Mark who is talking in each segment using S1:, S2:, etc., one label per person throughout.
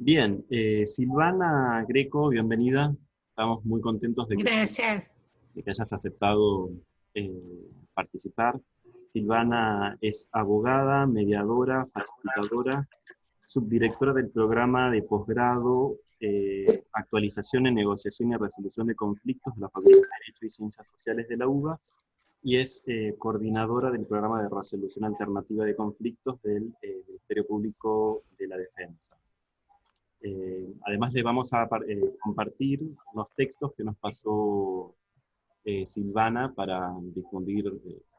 S1: Bien, Silvana Greco, bienvenida. Estamos muy contentos
S2: Gracias.
S1: de que hayas aceptado eh, participar. Silvana es abogada, mediadora, facilitadora, subdirectora del programa de posgrado Actualización en Negociación y Resolución de Conflictos de la Facultad de Derecho y Ciencias Sociales de la UBA, y es coordinadora del programa de resolución alternativa de conflictos del Ministerio Público de la Defensa. Además le vamos a compartir los textos que nos pasó Silvana para difundir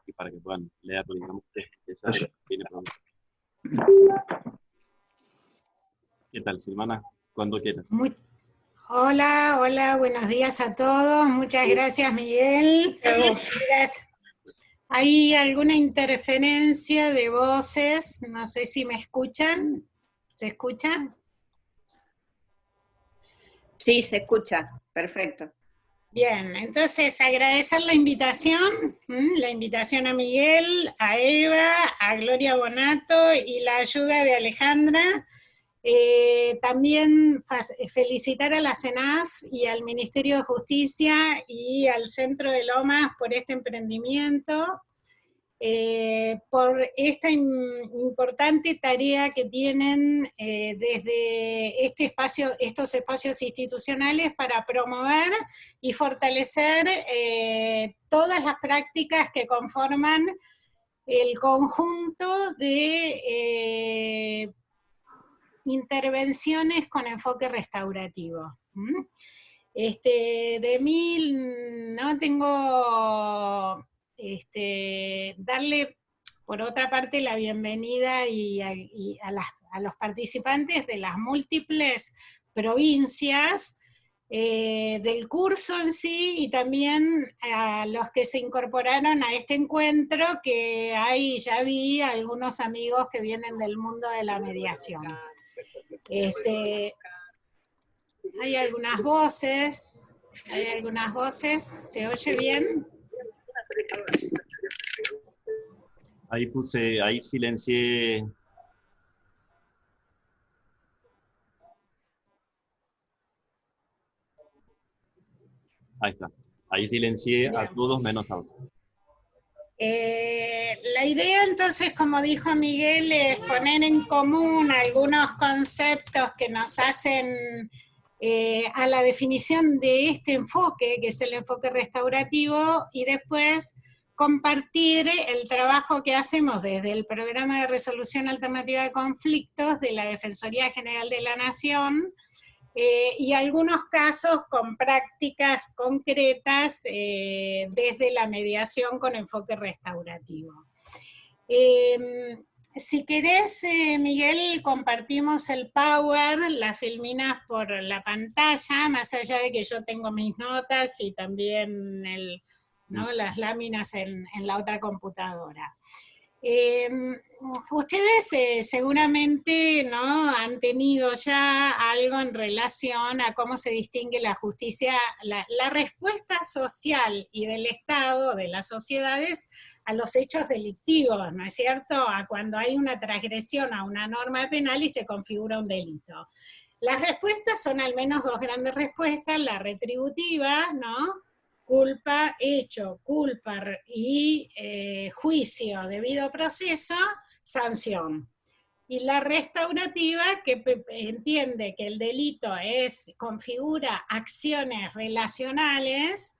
S1: y para que puedan leerlo, digamos, que ya viene pronto. ¿Qué tal, Silvana? Cuando quieras.
S2: Hola, buenos días a todos. Muchas gracias, Miguel. ¿Hay alguna interferencia de voces? No sé si me escuchan. ¿Se escucha?
S3: Sí, se escucha. Perfecto.
S2: Bien, entonces agradecer la invitación a Miguel, a Eva, a Gloria Bonato y la ayuda de Alejandra. También felicitar a la CENAF y al Ministerio de Justicia y al Centro de Lomas por este emprendimiento, por esta importante tarea que tienen desde estos espacios institucionales para promover y fortalecer todas las prácticas que conforman el conjunto de intervenciones con enfoque restaurativo. De mí no tengo, darle por otra parte la bienvenida a los participantes de las múltiples provincias del curso en sí, y también a los que se incorporaron a este encuentro, que ya vi algunos amigos que vienen del mundo de la mediación. Hay algunas voces, ¿se oye bien?
S1: Ahí silencié. Ahí está. Ahí silencié a todos menos a otros.
S2: La idea entonces, como dijo Miguel, es poner en común algunos conceptos que nos hacen a la definición de este enfoque, que es el enfoque restaurativo, y después compartir el trabajo que hacemos desde el Programa de Resolución Alternativa de Conflictos de la Defensoría General de la Nación, y algunos casos con prácticas concretas desde la mediación con enfoque restaurativo. Si querés, Miguel, compartimos el Power, las filminas por la pantalla, más allá de que yo tengo mis notas y también las láminas en la otra computadora. Ustedes seguramente han tenido ya algo en relación a cómo se distingue la justicia, la respuesta social y del Estado, de las sociedades, a los hechos delictivos, ¿no es cierto? A cuando hay una transgresión a una norma penal y se configura un delito. Las respuestas son al menos dos grandes respuestas: la retributiva, ¿no? Culpa, hecho, culpa y juicio, debido proceso, sanción. Y la restaurativa, que entiende que el delito configura acciones relacionales,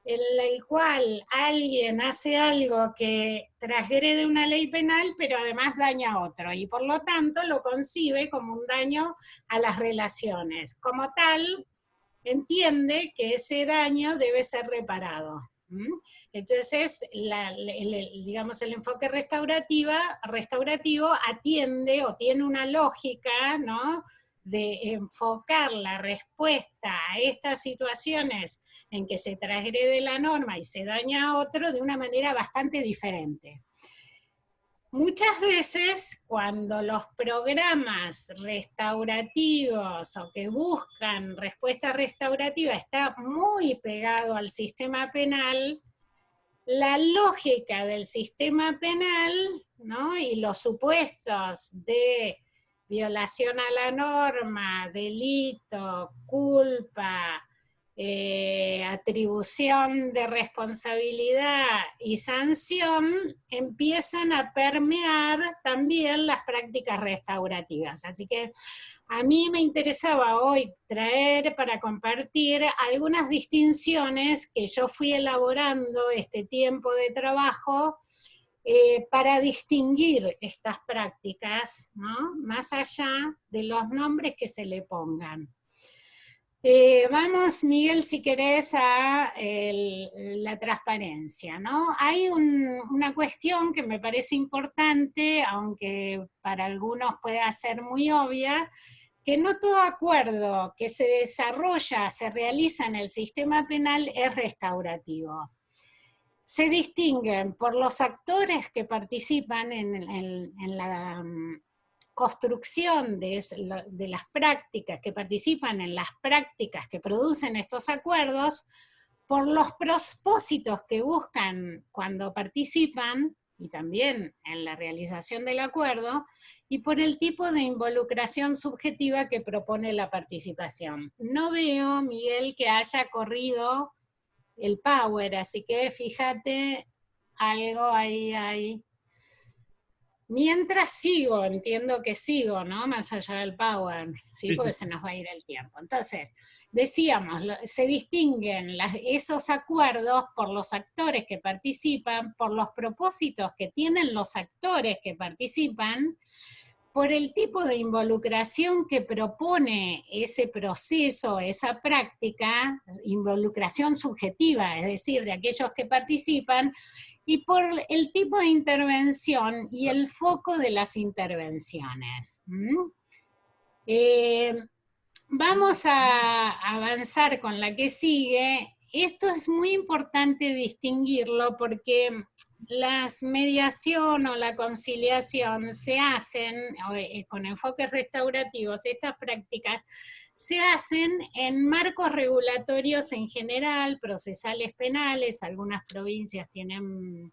S2: en el cual alguien hace algo que transgrede una ley penal, pero además daña a otro, y por lo tanto lo concibe como un daño a las relaciones. Como tal, entiende que ese daño debe ser reparado. Entonces, digamos, el enfoque restaurativo atiende o tiene una lógica, ¿no?, de enfocar la respuesta a estas situaciones en que se transgrede la norma y se daña a otro de una manera bastante diferente. Muchas veces, cuando los programas restaurativos o que buscan respuesta restaurativa está muy pegado al sistema penal, la lógica del sistema penal, ¿no?, y los supuestos de violación a la norma, delito, culpa, atribución de responsabilidad y sanción, empiezan a permear también las prácticas restaurativas. Así que a mí me interesaba hoy traer para compartir algunas distinciones que yo fui elaborando este tiempo de trabajo para distinguir estas prácticas, ¿no? Más allá de los nombres que se le pongan. Vamos, Miguel, si querés, a la transparencia, ¿no? Hay una cuestión que me parece importante, aunque para algunos pueda ser muy obvia, que no todo acuerdo que se desarrolla, se realiza en el sistema penal es restaurativo. Se distinguen por los actores que participan en la construcción de las prácticas, que participan en las prácticas que producen estos acuerdos, por los propósitos que buscan cuando participan, y también en la realización del acuerdo, y por el tipo de involucración subjetiva que propone la participación. No veo, Miguel, que haya corrido el power, así que fíjate, algo ahí hay. Mientras sigo, entiendo que sigo, ¿no? Más allá del power, ¿sí? Porque se nos va a ir el tiempo. Entonces, decíamos, se distinguen esos acuerdos por los actores que participan, por los propósitos que tienen los actores que participan, por el tipo de involucración que propone ese proceso, esa práctica, involucración subjetiva, es decir, de aquellos que participan, y por el tipo de intervención y el foco de las intervenciones. Vamos a avanzar con la que sigue. Esto es muy importante distinguirlo porque las mediación o la conciliación se hacen con enfoques restaurativos, estas prácticas se hacen en marcos regulatorios en general, procesales penales, algunas provincias tienen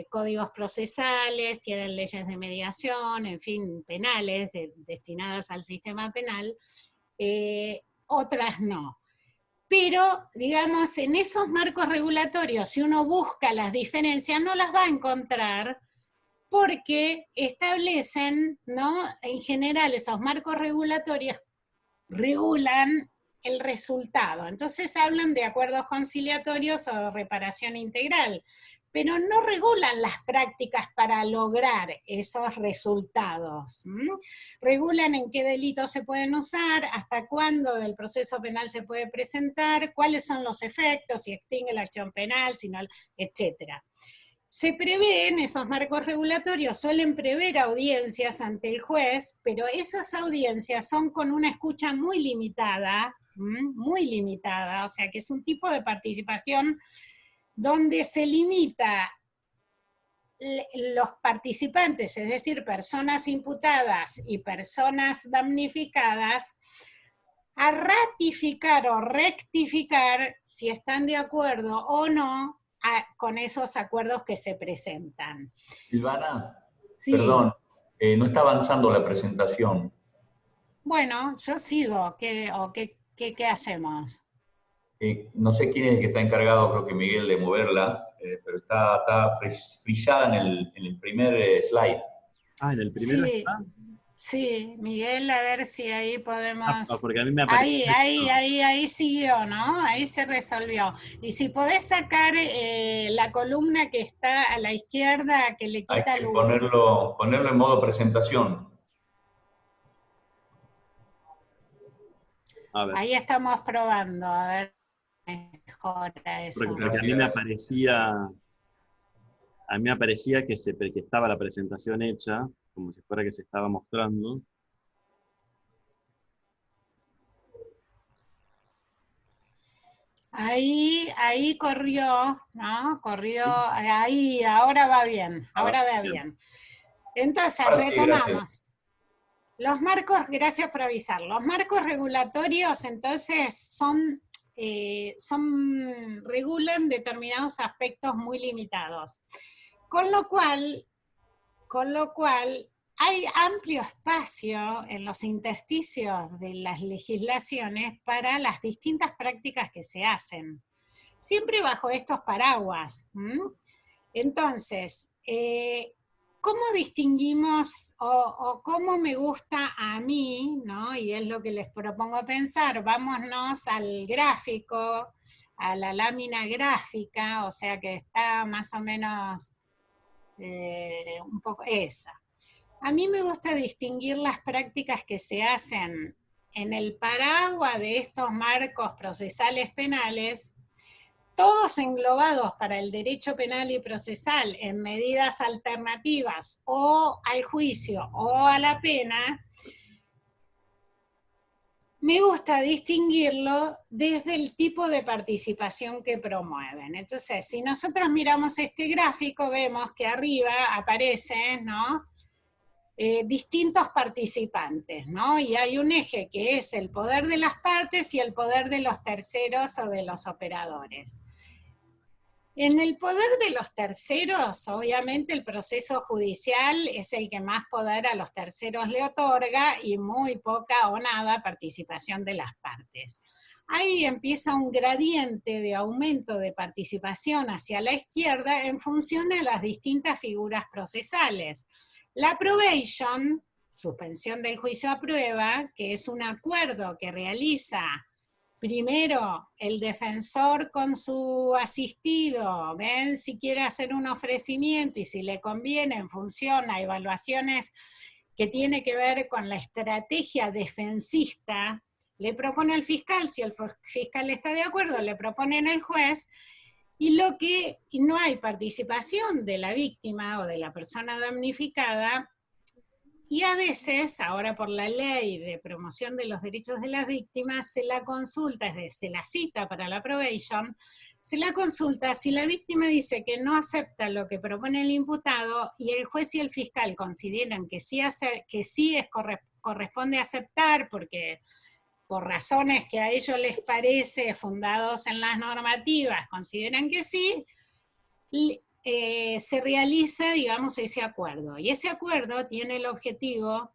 S2: códigos procesales, tienen leyes de mediación, en fin, penales destinadas al sistema penal, otras no. Pero, digamos, en esos marcos regulatorios, si uno busca las diferencias, no las va a encontrar porque establecen, ¿no? En general, esos marcos regulatorios regulan el resultado. Entonces hablan de acuerdos conciliatorios o de reparación integral, pero no regulan las prácticas para lograr esos resultados. Regulan en qué delitos se pueden usar, hasta cuándo del proceso penal se puede presentar, cuáles son los efectos, si extingue la acción penal, si no, etc. Se prevén, esos marcos regulatorios suelen prever audiencias ante el juez, pero esas audiencias son con una escucha muy limitada, o sea que es un tipo de participación donde se limita los participantes, es decir, personas imputadas y personas damnificadas, a ratificar o rectificar si están de acuerdo o no con esos acuerdos que se presentan.
S4: Silvana,
S2: sí.
S4: Perdón, no está avanzando la presentación.
S2: Bueno, yo sigo, ¿qué hacemos?
S4: No sé quién es el que está encargado, creo que Miguel, de moverla, pero está frisada en el primer slide.
S1: Ah, en el primero está.
S2: Sí, Miguel, a ver si ahí podemos...
S1: porque a mí me apareció.
S2: Ahí siguió, ¿no? Ahí se resolvió. Y si podés sacar la columna que está a la izquierda, que le quita...
S4: Hay que ponerlo en modo presentación.
S1: A ver.
S2: Ahí estamos probando, a ver, mejora eso.
S1: Porque a mí me aparecía que estaba la presentación hecha, como si fuera que se estaba mostrando.
S2: Ahí corrió, ¿no? Corrió, ahí, ahora va bien, ahora va bien. Entonces, retomamos. Los marcos, gracias por avisar, los marcos regulatorios entonces regulan determinados aspectos muy limitados. Con lo cual hay amplio espacio en los intersticios de las legislaciones para las distintas prácticas que se hacen, siempre bajo estos paraguas. Entonces, ¿cómo distinguimos o cómo me gusta a mí, ¿no? Y es lo que les propongo pensar, vámonos al gráfico, a la lámina gráfica, o sea que está más o menos un poco esa. A mí me gusta distinguir las prácticas que se hacen en el paraguas de estos marcos procesales penales, todos englobados para el derecho penal y procesal en medidas alternativas o al juicio o a la pena. Me gusta distinguirlo desde el tipo de participación que promueven. Entonces, si nosotros miramos este gráfico, vemos que arriba aparecen, ¿no?, distintos participantes, ¿no? Y hay un eje que es el poder de las partes y el poder de los terceros o de los operadores. En el poder de los terceros, obviamente el proceso judicial es el que más poder a los terceros le otorga y muy poca o nada participación de las partes. Ahí empieza un gradiente de aumento de participación hacia la izquierda en función de las distintas figuras procesales. La probation, suspensión del juicio a prueba, que es un acuerdo que realiza primero el defensor con su asistido, ven si quiere hacer un ofrecimiento y si le conviene en función a evaluaciones que tiene que ver con la estrategia defensista, le propone al fiscal, si el fiscal está de acuerdo, le proponen al juez, y no hay participación de la víctima o de la persona damnificada, y a veces, ahora por la ley de promoción de los derechos de las víctimas, se la consulta, es decir, se la cita para la probation, se la consulta si la víctima dice que no acepta lo que propone el imputado y el juez y el fiscal consideran que sí corresponde aceptar porque por razones que a ellos les parece fundados en las normativas, consideran que sí, se realiza, digamos, ese acuerdo. Y ese acuerdo tiene el objetivo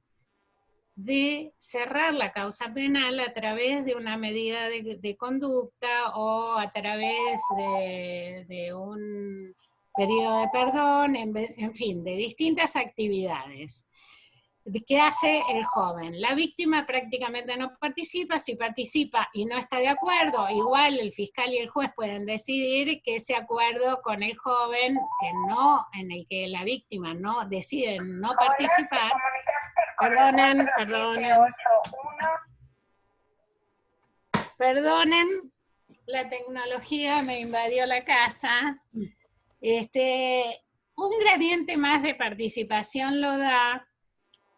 S2: de cerrar la causa penal a través de una medida de conducta o a través de un pedido de perdón, en fin, de distintas actividades. ¿Qué hace el joven? La víctima prácticamente no participa, si participa y no está de acuerdo, igual el fiscal y el juez pueden decidir que ese acuerdo con el joven, en el que la víctima no decide no participar, perdonen, la tecnología me invadió la casa. Un gradiente más de participación lo da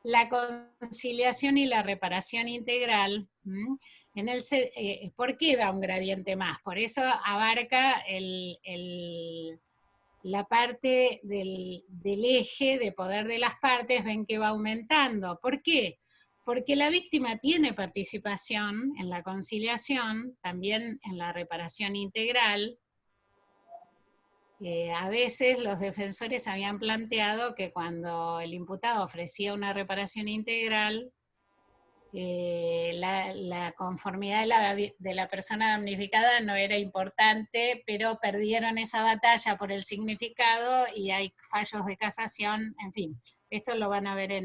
S2: la conciliación y la reparación integral. ¿Por qué da un gradiente más? Por eso abarca la parte del eje de poder de las partes, ven que va aumentando. ¿Por qué? Porque la víctima tiene participación en la conciliación, también en la reparación integral. A veces los defensores habían planteado que cuando el imputado ofrecía una reparación integral, la conformidad de la persona damnificada no era importante, pero perdieron esa batalla por el significado y hay fallos de casación, en fin, esto lo van a ver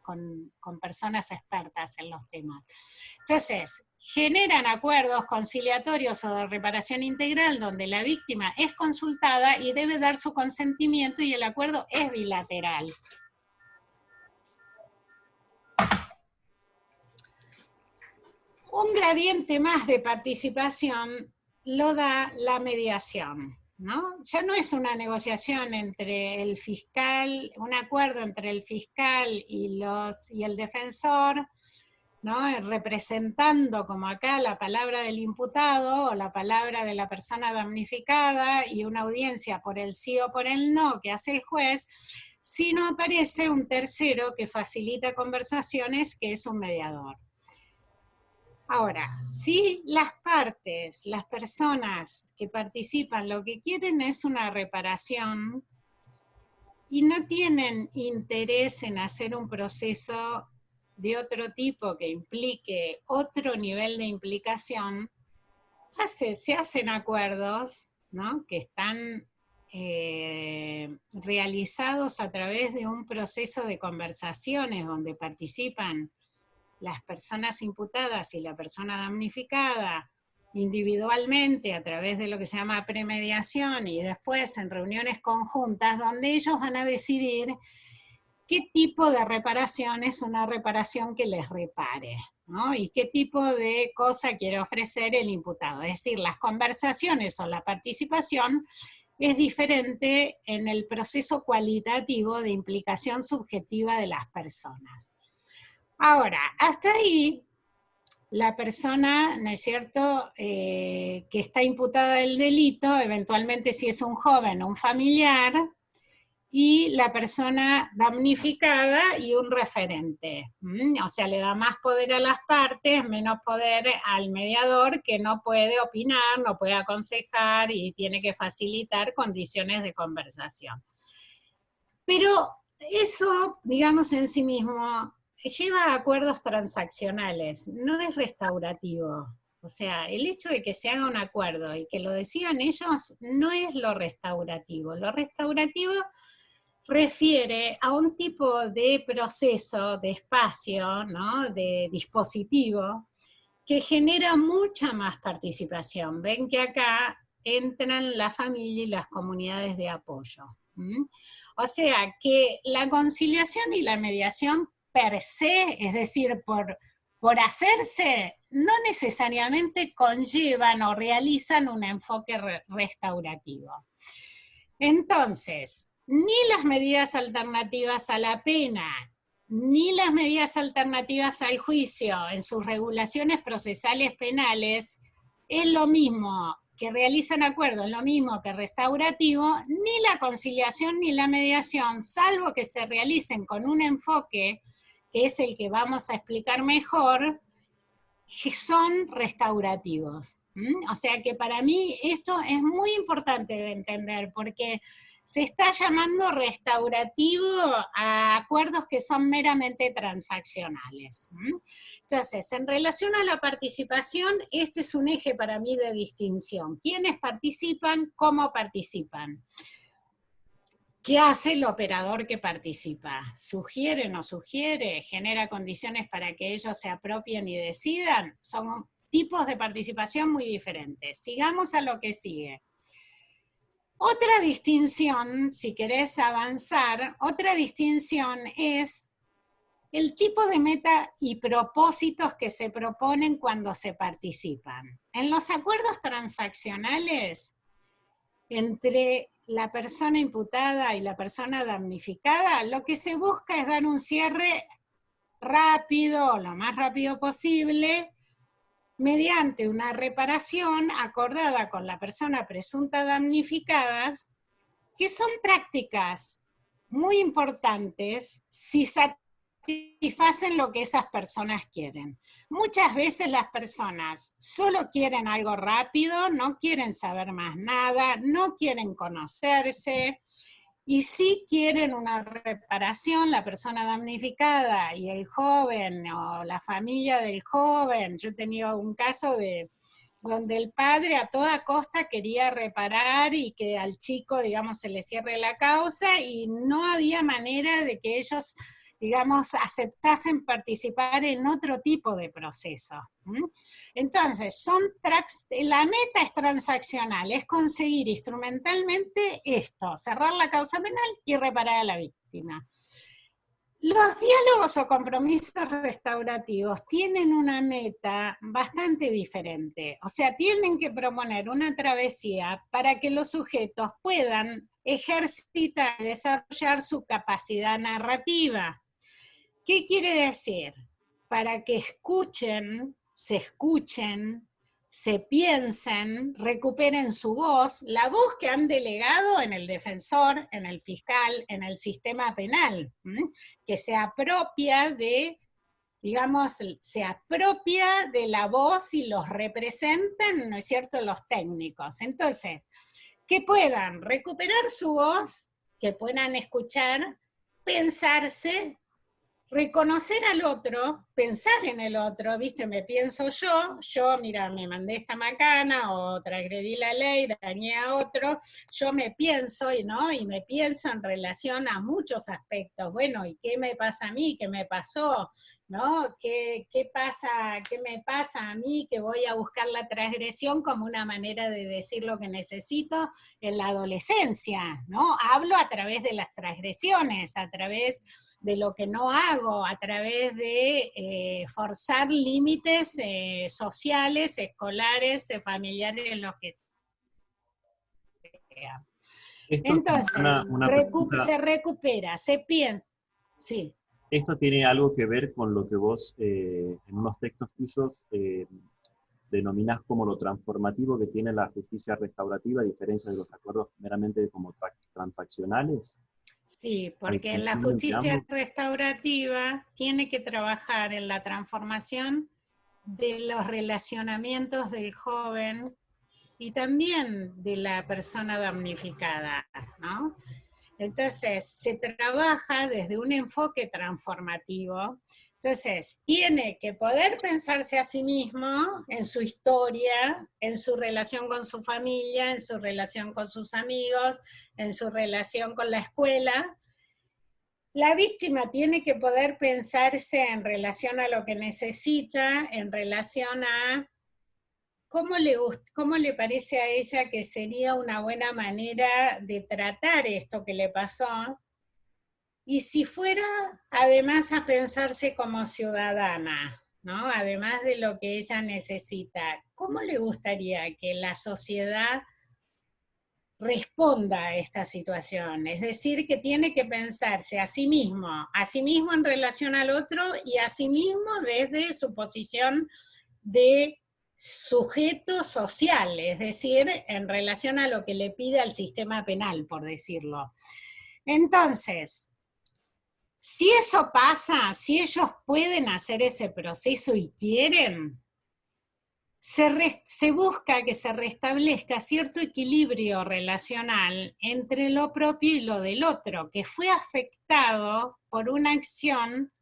S2: con personas expertas en los temas. Entonces, generan acuerdos conciliatorios o de reparación integral donde la víctima es consultada y debe dar su consentimiento y el acuerdo es bilateral. Un gradiente más de participación lo da la mediación, ¿no? Ya no es una negociación entre el fiscal, un acuerdo entre el fiscal y el defensor, ¿no? Representando como acá la palabra del imputado o la palabra de la persona damnificada y una audiencia por el sí o por el no que hace el juez, sino aparece un tercero que facilita conversaciones, que es un mediador. Ahora, si las partes, las personas que participan, lo que quieren es una reparación, y no tienen interés en hacer un proceso de otro tipo que implique otro nivel de implicación, se hacen acuerdos, ¿no?, que están realizados a través de un proceso de conversaciones donde participan las personas imputadas y la persona damnificada individualmente a través de lo que se llama premediación y después en reuniones conjuntas donde ellos van a decidir qué tipo de reparación es una reparación que les repare, ¿no? Y qué tipo de cosa quiere ofrecer el imputado. Es decir, las conversaciones o la participación es diferente en el proceso cualitativo de implicación subjetiva de las personas. Ahora, hasta ahí, la persona, ¿no es cierto?, que está imputada del delito, eventualmente si es un joven o un familiar, y la persona damnificada y un referente. O sea, le da más poder a las partes, menos poder al mediador, que no puede opinar, no puede aconsejar y tiene que facilitar condiciones de conversación. Pero eso, digamos en sí mismo, lleva a acuerdos transaccionales, no es restaurativo. O sea, el hecho de que se haga un acuerdo y que lo decidan ellos no es lo restaurativo. Lo restaurativo refiere a un tipo de proceso, de espacio, ¿no?, de dispositivo, que genera mucha más participación. Ven que acá entran la familia y las comunidades de apoyo. O sea, que la conciliación y la mediación per se, es decir, por hacerse, no necesariamente conllevan o realizan un enfoque restaurativo. Entonces, ni las medidas alternativas a la pena, ni las medidas alternativas al juicio en sus regulaciones procesales penales es lo mismo que realizan acuerdos, lo mismo que restaurativo, ni la conciliación ni la mediación, salvo que se realicen con un enfoque, que es el que vamos a explicar mejor, son restaurativos. O sea que para mí esto es muy importante de entender, porque se está llamando restaurativo a acuerdos que son meramente transaccionales. Entonces, en relación a la participación, este es un eje para mí de distinción. ¿Quiénes participan? ¿Cómo participan? ¿Qué hace el operador que participa? ¿Sugiere, no sugiere? ¿Genera condiciones para que ellos se apropien y decidan? Son tipos de participación muy diferentes. Sigamos a lo que sigue. Otra distinción, si querés avanzar, otra distinción es el tipo de meta y propósitos que se proponen cuando se participan. En los acuerdos transaccionales, entre la persona imputada y la persona damnificada, lo que se busca es dar un cierre rápido, lo más rápido posible, mediante una reparación acordada con la persona presunta damnificada, que son prácticas muy importantes si satisfacen lo que esas personas quieren. Muchas veces las personas solo quieren algo rápido, no quieren saber más nada, no quieren conocerse, y sí quieren una reparación, la persona damnificada y el joven o la familia del joven. Yo he tenido un caso donde el padre a toda costa quería reparar y que al chico, digamos, se le cierre la causa, y no había manera de que ellos, digamos, aceptasen participar en otro tipo de proceso. Entonces, la meta es transaccional, es conseguir instrumentalmente esto, cerrar la causa penal y reparar a la víctima. Los diálogos o compromisos restaurativos tienen una meta bastante diferente. O sea, tienen que proponer una travesía para que los sujetos puedan ejercitar y desarrollar su capacidad narrativa. ¿Qué quiere decir? Para que escuchen, se piensen, recuperen su voz, la voz que han delegado en el defensor, en el fiscal, en el sistema penal, que se apropia de, digamos, se apropia de la voz y los representan, ¿no es cierto?, los técnicos. Entonces, que puedan recuperar su voz, que puedan escuchar, pensarse, reconocer al otro, pensar en el otro, ¿viste? Me pienso yo, mira, me mandé esta macana, o transgredí la ley, dañé a otro, yo me pienso, ¿no? Y me pienso en relación a muchos aspectos. Bueno, ¿y qué me pasa a mí? ¿Qué me pasó? ¿No? ¿Qué pasa? ¿Qué me pasa a mí? Que voy a buscar la transgresión como una manera de decir lo que necesito en la adolescencia, ¿no? Hablo a través de las transgresiones, a través de lo que no hago, a través de forzar límites sociales, escolares, familiares, en los que sea. Entonces, se recupera, se piensa, sí.
S1: Esto tiene algo que ver con lo que vos en unos textos tuyos denominás como lo transformativo que tiene la justicia restaurativa, a diferencia de los acuerdos meramente como transaccionales.
S2: Sí, porque en la justicia restaurativa tiene que trabajar en la transformación de los relacionamientos del joven y también de la persona damnificada, ¿no? Entonces, se trabaja desde un enfoque transformativo. Entonces, tiene que poder pensarse a sí mismo, en su historia, en su relación con su familia, en su relación con sus amigos, en su relación con la escuela. La víctima tiene que poder pensarse en relación a lo que necesita, en relación a ¿cómo le parece a ella que sería una buena manera de tratar esto que le pasó? Y si fuera, además, a pensarse como ciudadana, ¿no? Además de lo que ella necesita, ¿cómo le gustaría que la sociedad responda a esta situación? Es decir, que tiene que pensarse a sí mismo en relación al otro y a sí mismo desde su posición de sujeto social, es decir, en relación a lo que le pide al sistema penal, por decirlo. Entonces, si eso pasa, si ellos pueden hacer ese proceso y quieren, se busca que se restablezca cierto equilibrio relacional entre lo propio y lo del otro, que fue afectado por una acción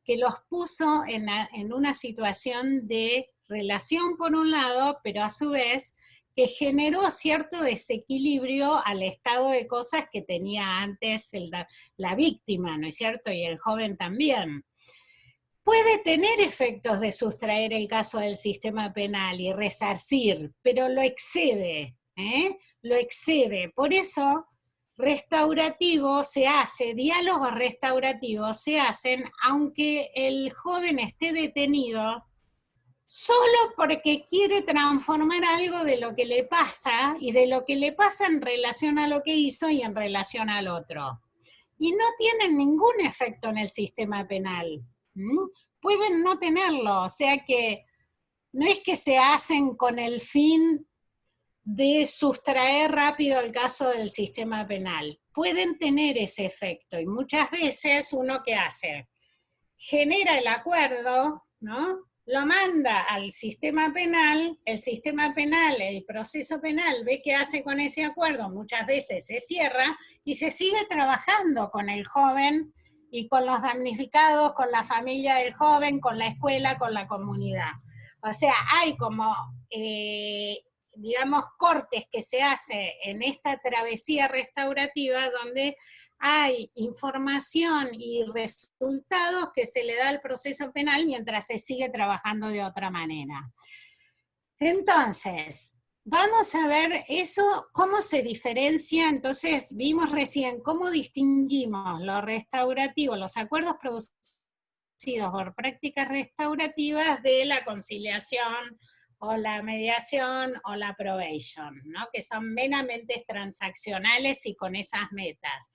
S2: que los puso en una situación de relación por un lado, pero a su vez que generó cierto desequilibrio al estado de cosas que tenía antes la víctima, ¿no es cierto? Y el joven también. Puede tener efectos de sustraer el caso del sistema penal y resarcir, pero lo excede, lo excede. Por eso, restaurativo se hace, diálogos restaurativos se hacen aunque el joven esté detenido solo porque quiere transformar algo de lo que le pasa y de lo que le pasa en relación a lo que hizo y en relación al otro. Y no tienen ningún efecto en el sistema penal. Pueden no tenerlo, o sea que no es que se hacen con el fin de sustraer rápido el caso del sistema penal. Pueden tener ese efecto y muchas veces uno ¿qué hace? Genera el acuerdo, ¿no? Lo manda al sistema penal, el proceso penal ve qué hace con ese acuerdo, muchas veces se cierra y se sigue trabajando con el joven y con los damnificados, con la familia del joven, con la escuela, con la comunidad. O sea, hay como, digamos, cortes que se hace en esta travesía restaurativa donde hay información y resultados que se le da al proceso penal mientras se sigue trabajando de otra manera. Entonces, vamos a ver eso, cómo se diferencia. Entonces, vimos recién cómo distinguimos lo restaurativo, los acuerdos producidos por prácticas restaurativas de la conciliación o la mediación o la probation, ¿no? Que son meramente transaccionales y con esas metas.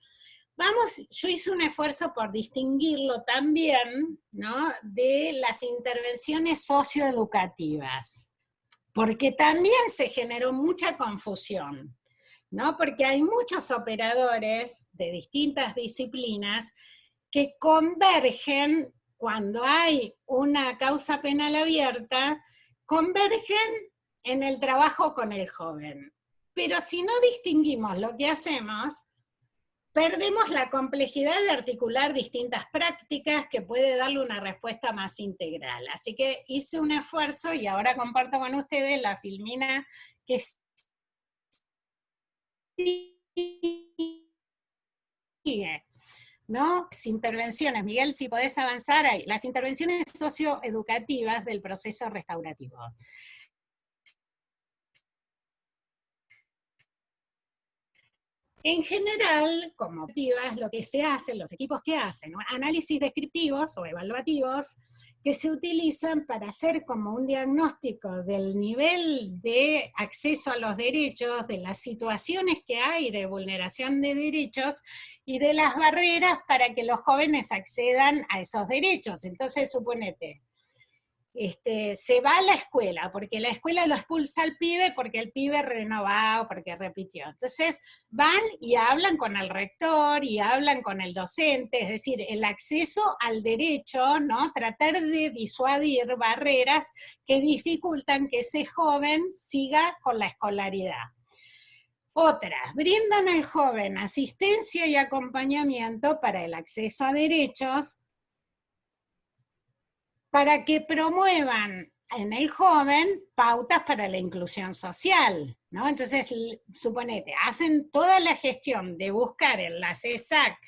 S2: Yo hice un esfuerzo por distinguirlo también, ¿no? De las intervenciones socioeducativas, porque también se generó mucha confusión, ¿no? Porque hay muchos operadores de distintas disciplinas que convergen cuando hay una causa penal abierta, convergen en el trabajo con el joven. Pero si no distinguimos lo que hacemos, perdemos la complejidad de articular distintas prácticas que puede darle una respuesta más integral. Así que hice un esfuerzo y ahora comparto con ustedes la filmina que sigue, ¿no? Las intervenciones, Miguel, si podés avanzar ahí, las intervenciones socioeducativas del proceso restaurativo. En general, como activas, lo que se hace, los equipos que hacen, ¿no? Análisis descriptivos o evaluativos que se utilizan para hacer como un diagnóstico del nivel de acceso a los derechos, de las situaciones que hay de vulneración de derechos y de las barreras para que los jóvenes accedan a esos derechos. Entonces, suponete, se va a la escuela, porque la escuela lo expulsa al pibe, porque el pibe renovó, porque repitió. Entonces van y hablan con el rector, y hablan con el docente, es decir, el acceso al derecho, ¿no? Tratar de disuadir barreras que dificultan que ese joven siga con la escolaridad. Otras, brindan al joven asistencia y acompañamiento para el acceso a derechos, para que promuevan en el joven pautas para la inclusión social, ¿no? Entonces, suponete, hacen toda la gestión de buscar en la CESAC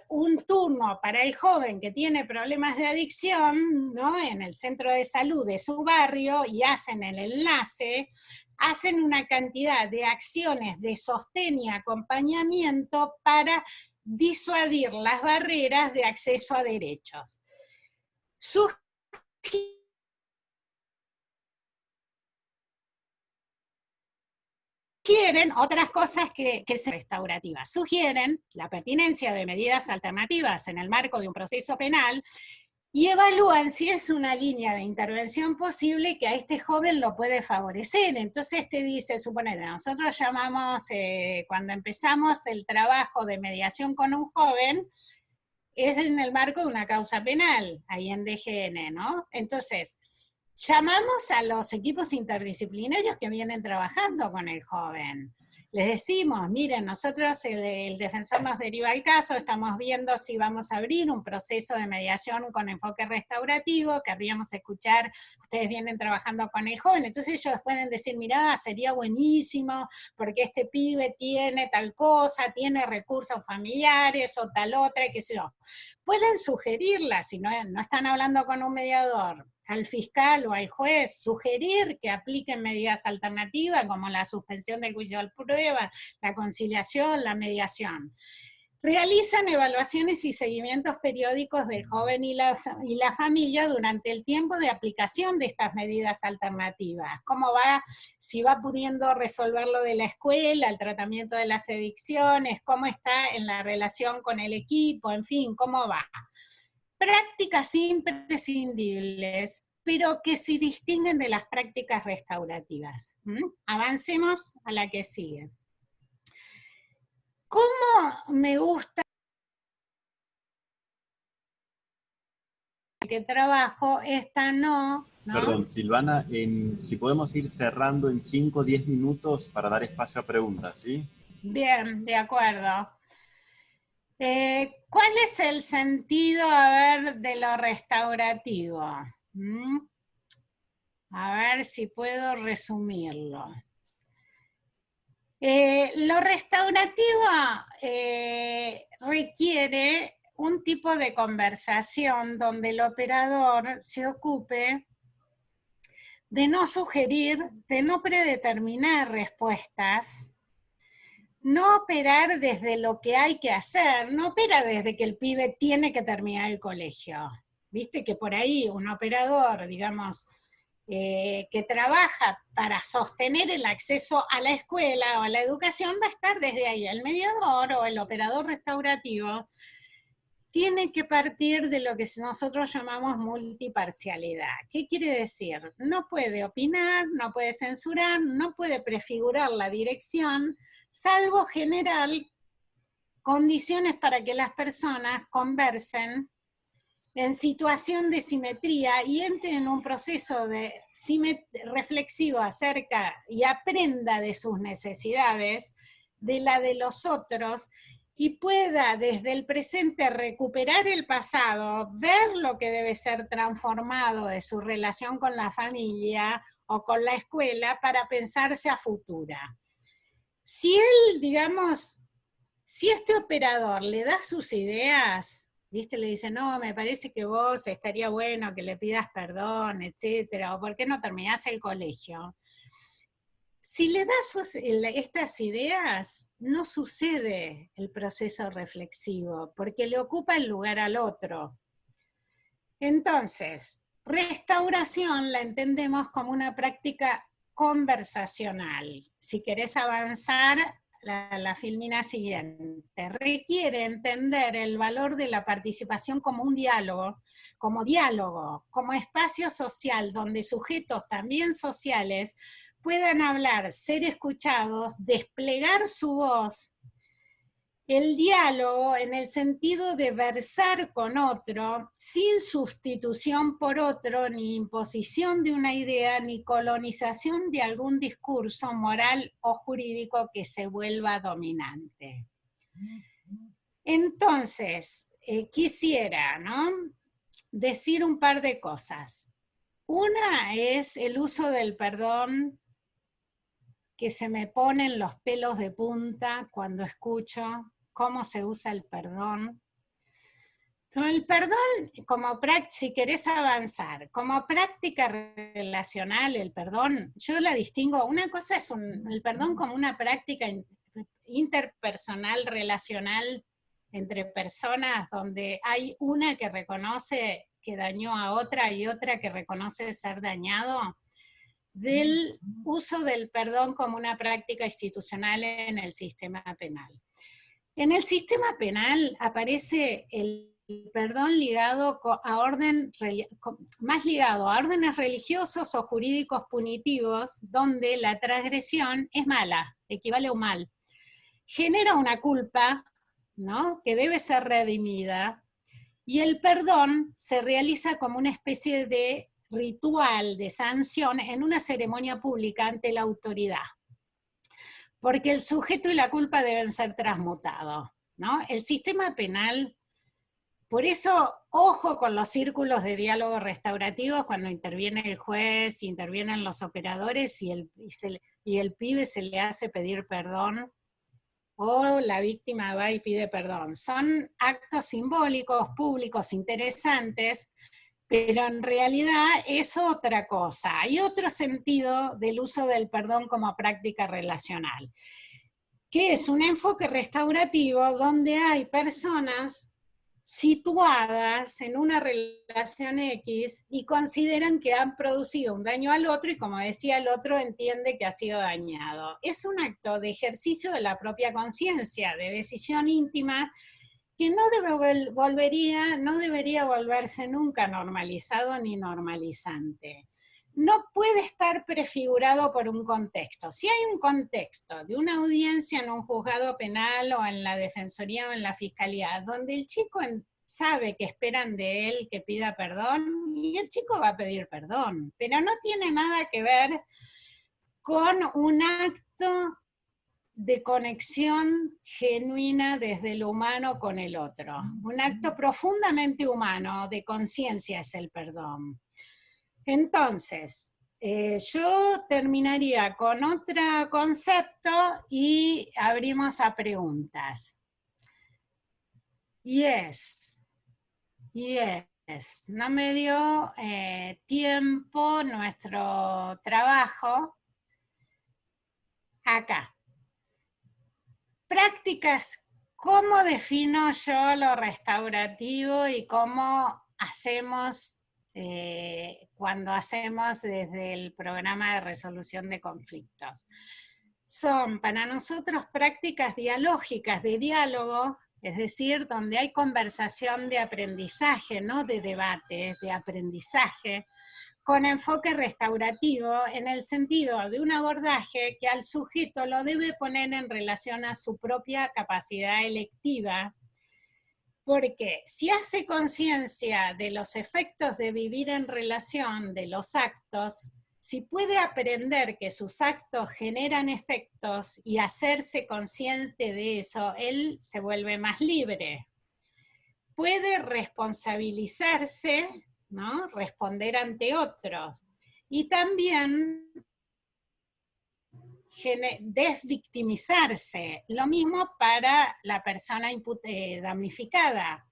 S2: un turno para el joven que tiene problemas de adicción, ¿no? En el centro de salud de su barrio, y hacen el enlace, hacen una cantidad de acciones de sostén y acompañamiento para disuadir las barreras de acceso a derechos. Sugieren otras cosas que son restaurativas. Sugieren la pertinencia de medidas alternativas en el marco de un proceso penal y evalúan si es una línea de intervención posible que a este joven lo puede favorecer. Entonces te dice, suponete, nosotros llamamos, cuando empezamos el trabajo de mediación con un joven, es en el marco de una causa penal, ahí en DGN, ¿no? Entonces, llamamos a los equipos interdisciplinarios que vienen trabajando con el joven. Les decimos, miren, nosotros, el defensor nos deriva el caso, estamos viendo si vamos a abrir un proceso de mediación con enfoque restaurativo, querríamos escuchar, ustedes vienen trabajando con el joven, entonces ellos pueden decir, mirá, sería buenísimo, porque este pibe tiene tal cosa, tiene recursos familiares o tal otra, qué sé yo. Pueden sugerirla, si no están hablando con un mediador, al fiscal o al juez, sugerir que apliquen medidas alternativas como la suspensión del juicio de prueba, la conciliación, la mediación. Realizan evaluaciones y seguimientos periódicos del joven y la familia durante el tiempo de aplicación de estas medidas alternativas. ¿Cómo va? Si va pudiendo resolver lo de la escuela, el tratamiento de las adicciones, cómo está en la relación con el equipo, en fin, cómo va. Prácticas imprescindibles, pero que se distinguen de las prácticas restaurativas. Avancemos a la que sigue. ¿Cómo me gusta que trabajo? Esta no.
S1: Perdón, Silvana, si podemos ir cerrando en 5 o 10 minutos para dar espacio a preguntas, ¿sí?
S2: Bien, de acuerdo. ¿Cuál es el sentido, a ver, de lo restaurativo? A ver si puedo resumirlo. Lo restaurativo requiere un tipo de conversación donde el operador se ocupe de no sugerir, de no predeterminar respuestas, no operar desde lo que hay que hacer, no opera desde que el pibe tiene que terminar el colegio. Viste que por ahí un operador, digamos, que trabaja para sostener el acceso a la escuela o a la educación va a estar desde ahí. El mediador o el operador restaurativo tiene que partir de lo que nosotros llamamos multiparcialidad. ¿Qué quiere decir? No puede opinar, no puede censurar, no puede prefigurar la dirección, salvo generar condiciones para que las personas conversen en situación de simetría y entren en un proceso de reflexivo acerca y aprenda de sus necesidades, de la de los otros, y pueda desde el presente recuperar el pasado, ver lo que debe ser transformado de su relación con la familia o con la escuela para pensarse a futura. Si él, digamos, si este operador le da sus ideas, ¿viste? Le dice, no, me parece que vos estaría bueno que le pidas perdón, etcétera, o por qué no terminás el colegio. Si le das estas ideas, no sucede el proceso reflexivo, porque le ocupa el lugar al otro. Entonces, restauración la entendemos como una práctica conversacional. Si querés avanzar, la filmina siguiente requiere entender el valor de la participación como un diálogo, como espacio social donde sujetos también sociales puedan hablar, ser escuchados, desplegar su voz. El diálogo en el sentido de versar con otro, sin sustitución por otro, ni imposición de una idea, ni colonización de algún discurso moral o jurídico que se vuelva dominante. Entonces, quisiera, ¿no?, decir un par de cosas. Una es el uso del perdón, que se me ponen los pelos de punta cuando escucho cómo se usa el perdón. Pero el perdón, si querés avanzar, como práctica relacional, el perdón, yo la distingo, una cosa es el perdón como una práctica interpersonal, relacional, entre personas, donde hay una que reconoce que dañó a otra y otra que reconoce ser dañado, del uso del perdón como una práctica institucional en el sistema penal. En el sistema penal aparece el perdón ligado más ligado a órdenes religiosos o jurídicos punitivos, donde la transgresión es mala, equivale a un mal. Genera una culpa, ¿no?, que debe ser redimida, y el perdón se realiza como una especie de ritual de sanción en una ceremonia pública ante la autoridad. Porque el sujeto y la culpa deben ser transmutados, ¿no? El sistema penal, por eso, ojo con los círculos de diálogo restaurativo cuando interviene el juez, intervienen los operadores y el pibe se le hace pedir perdón, o la víctima va y pide perdón. Son actos simbólicos, públicos, interesantes, pero en realidad es otra cosa. Hay otro sentido del uso del perdón como práctica relacional, que es un enfoque restaurativo donde hay personas situadas en una relación X y consideran que han producido un daño al otro y, como decía, el otro entiende que ha sido dañado. Es un acto de ejercicio de la propia conciencia, de decisión íntima, que no debería volverse nunca normalizado ni normalizante. No puede estar prefigurado por un contexto. Si hay un contexto de una audiencia en un juzgado penal o en la defensoría o en la fiscalía, donde el chico sabe que esperan de él que pida perdón, y el chico va a pedir perdón, pero no tiene nada que ver con un acto de conexión genuina desde lo humano con el otro. Un acto profundamente humano, de conciencia es el perdón. Entonces, yo terminaría con otro concepto y abrimos a preguntas. Yes, no me dio tiempo nuestro trabajo acá. Prácticas, ¿cómo defino yo lo restaurativo y cómo hacemos cuando hacemos desde el programa de resolución de conflictos? Son para nosotros prácticas dialógicas, de diálogo, es decir, donde hay conversación de aprendizaje, no de debate, de aprendizaje, con enfoque restaurativo en el sentido de un abordaje que al sujeto lo debe poner en relación a su propia capacidad electiva, porque si hace conciencia de los efectos de vivir en relación, de los actos, si puede aprender que sus actos generan efectos y hacerse consciente de eso, él se vuelve más libre. Puede responsabilizarse, ¿no? Responder ante otros. Y también desvictimizarse. Lo mismo para la persona damnificada.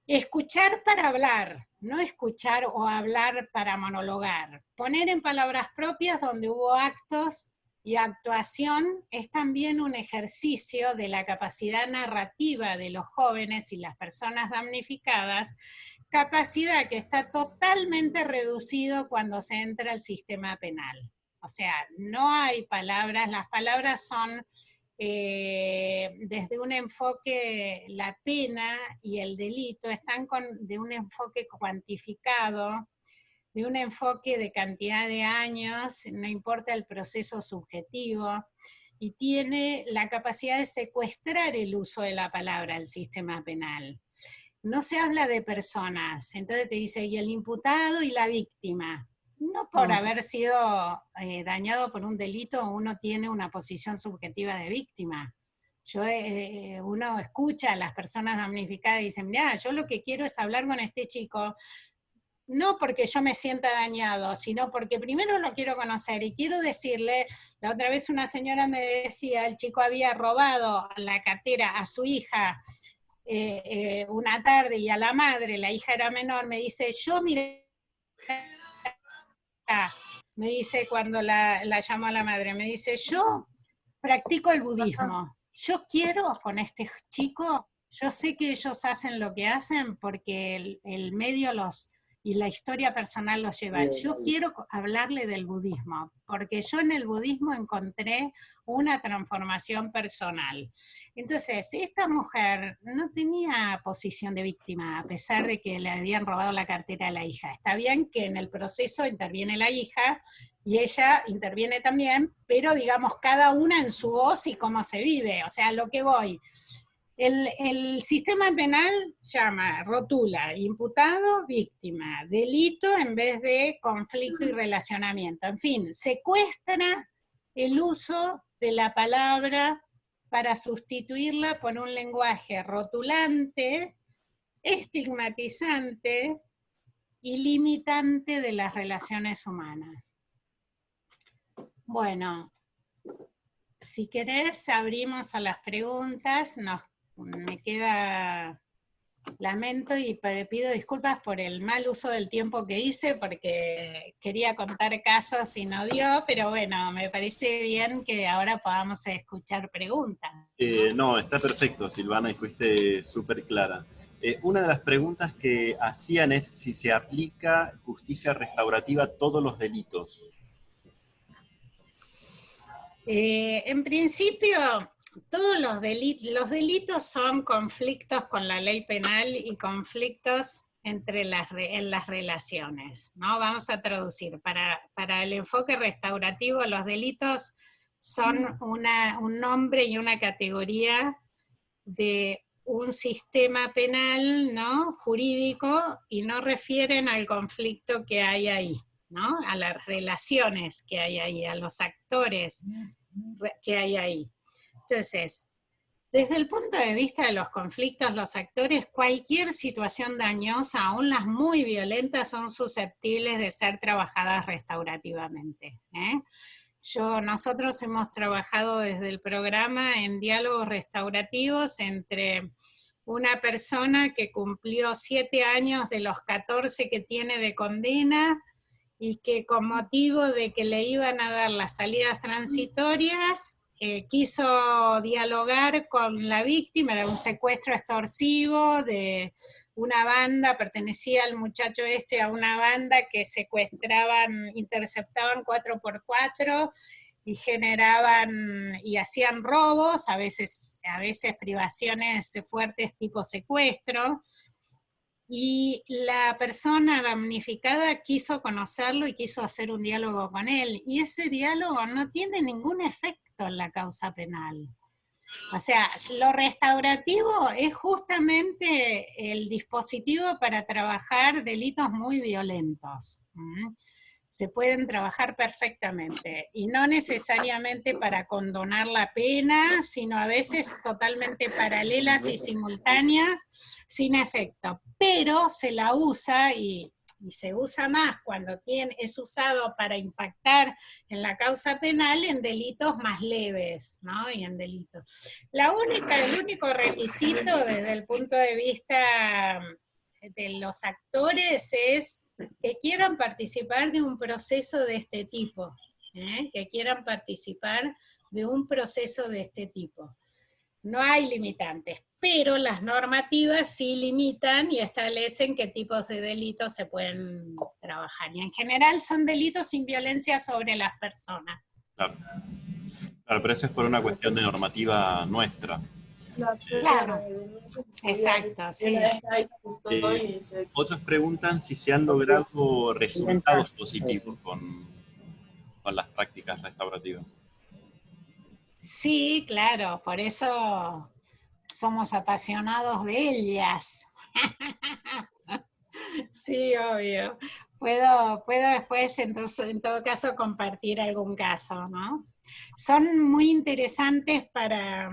S2: Escuchar para hablar, no escuchar o hablar para monologar. Poner en palabras propias donde hubo actos y actuación es también un ejercicio de la capacidad narrativa de los jóvenes y las personas damnificadas, capacidad que está totalmente reducido cuando se entra al sistema penal. O sea, no hay palabras, las palabras son desde un enfoque, la pena y el delito están de un enfoque cuantificado, de un enfoque de cantidad de años, no importa el proceso subjetivo, y tiene la capacidad de secuestrar el uso de la palabra al sistema penal. No se habla de personas, entonces te dice, y el imputado y la víctima. No por haber sido dañado por un delito uno tiene una posición subjetiva de víctima. Uno escucha a las personas damnificadas y dicen, mira, yo lo que quiero es hablar con este chico, no porque yo me sienta dañado, sino porque primero lo quiero conocer y quiero decirle, la otra vez una señora me decía, el chico había robado la cartera a su hija una tarde y a la madre, la hija era menor, me dice, yo miré, me dice cuando la llamó a la madre, me dice, yo practico el budismo, yo quiero con este chico, yo sé que ellos hacen lo que hacen porque el medio y la historia personal los lleva. Yo quiero hablarle del budismo, porque yo en el budismo encontré una transformación personal. Entonces, esta mujer no tenía posición de víctima, a pesar de que le habían robado la cartera a la hija. Está bien que en el proceso interviene la hija, y ella interviene también, pero digamos, cada una en su voz y cómo se vive. O sea, a lo que voy. El sistema penal llama, rotula, imputado, víctima, delito en vez de conflicto y relacionamiento. En fin, secuestra el uso de la palabra para sustituirla por un lenguaje rotulante, estigmatizante y limitante de las relaciones humanas. Bueno, si querés abrimos a las preguntas, me queda, lamento y pido disculpas por el mal uso del tiempo que hice, porque quería contar casos y no dio, pero bueno, me parece bien que ahora podamos escuchar preguntas.
S1: No, está perfecto, Silvana, y fuiste súper clara. Una de las preguntas que hacían es si se aplica justicia restaurativa a todos los delitos.
S2: En principio, todos los delitos son conflictos con la ley penal y conflictos en las relaciones, ¿no? Vamos a traducir. Para el enfoque restaurativo, los delitos son un nombre y una categoría de un sistema penal, ¿no? Jurídico, y no refieren al conflicto que hay ahí, ¿no? A las relaciones que hay ahí, a los actores que hay ahí. Entonces, desde el punto de vista de los conflictos, los actores, cualquier situación dañosa, aún las muy violentas, son susceptibles de ser trabajadas restaurativamente, ¿eh? Nosotros hemos trabajado desde el programa en diálogos restaurativos entre una persona que cumplió 7 años de los 14 que tiene de condena, y que con motivo de que le iban a dar las salidas transitorias, quiso dialogar con la víctima. Era un secuestro extorsivo de una banda, pertenecía al muchacho a una banda que interceptaban 4x4 y generaban y hacían robos, a veces privaciones fuertes tipo secuestro. Y la persona damnificada quiso conocerlo y quiso hacer un diálogo con él, y ese diálogo no tiene ningún efecto en la causa penal. O sea, lo restaurativo es justamente el dispositivo para trabajar delitos muy violentos. se pueden trabajar perfectamente, y no necesariamente para condonar la pena, sino a veces totalmente paralelas y simultáneas, sin efecto. Pero se la usa, y se usa más cuando es usado para impactar en la causa penal en delitos más leves, ¿no? Y en delitos. El único requisito desde el punto de vista de los actores es que quieran participar de un proceso de este tipo, que quieran participar de un proceso de este tipo. No hay limitantes, pero las normativas sí limitan y establecen qué tipos de delitos se pueden trabajar. Y en general son delitos sin violencia sobre las personas.
S1: Claro. Claro, pero eso es por una cuestión de normativa nuestra.
S2: Claro, exacto, sí.
S1: Otros preguntan si se han logrado resultados positivos con las prácticas restaurativas.
S2: Sí, claro, por eso somos apasionados de ellas. Sí, obvio. Puedo después, entonces, en todo caso, compartir algún caso, ¿no? Son muy interesantes para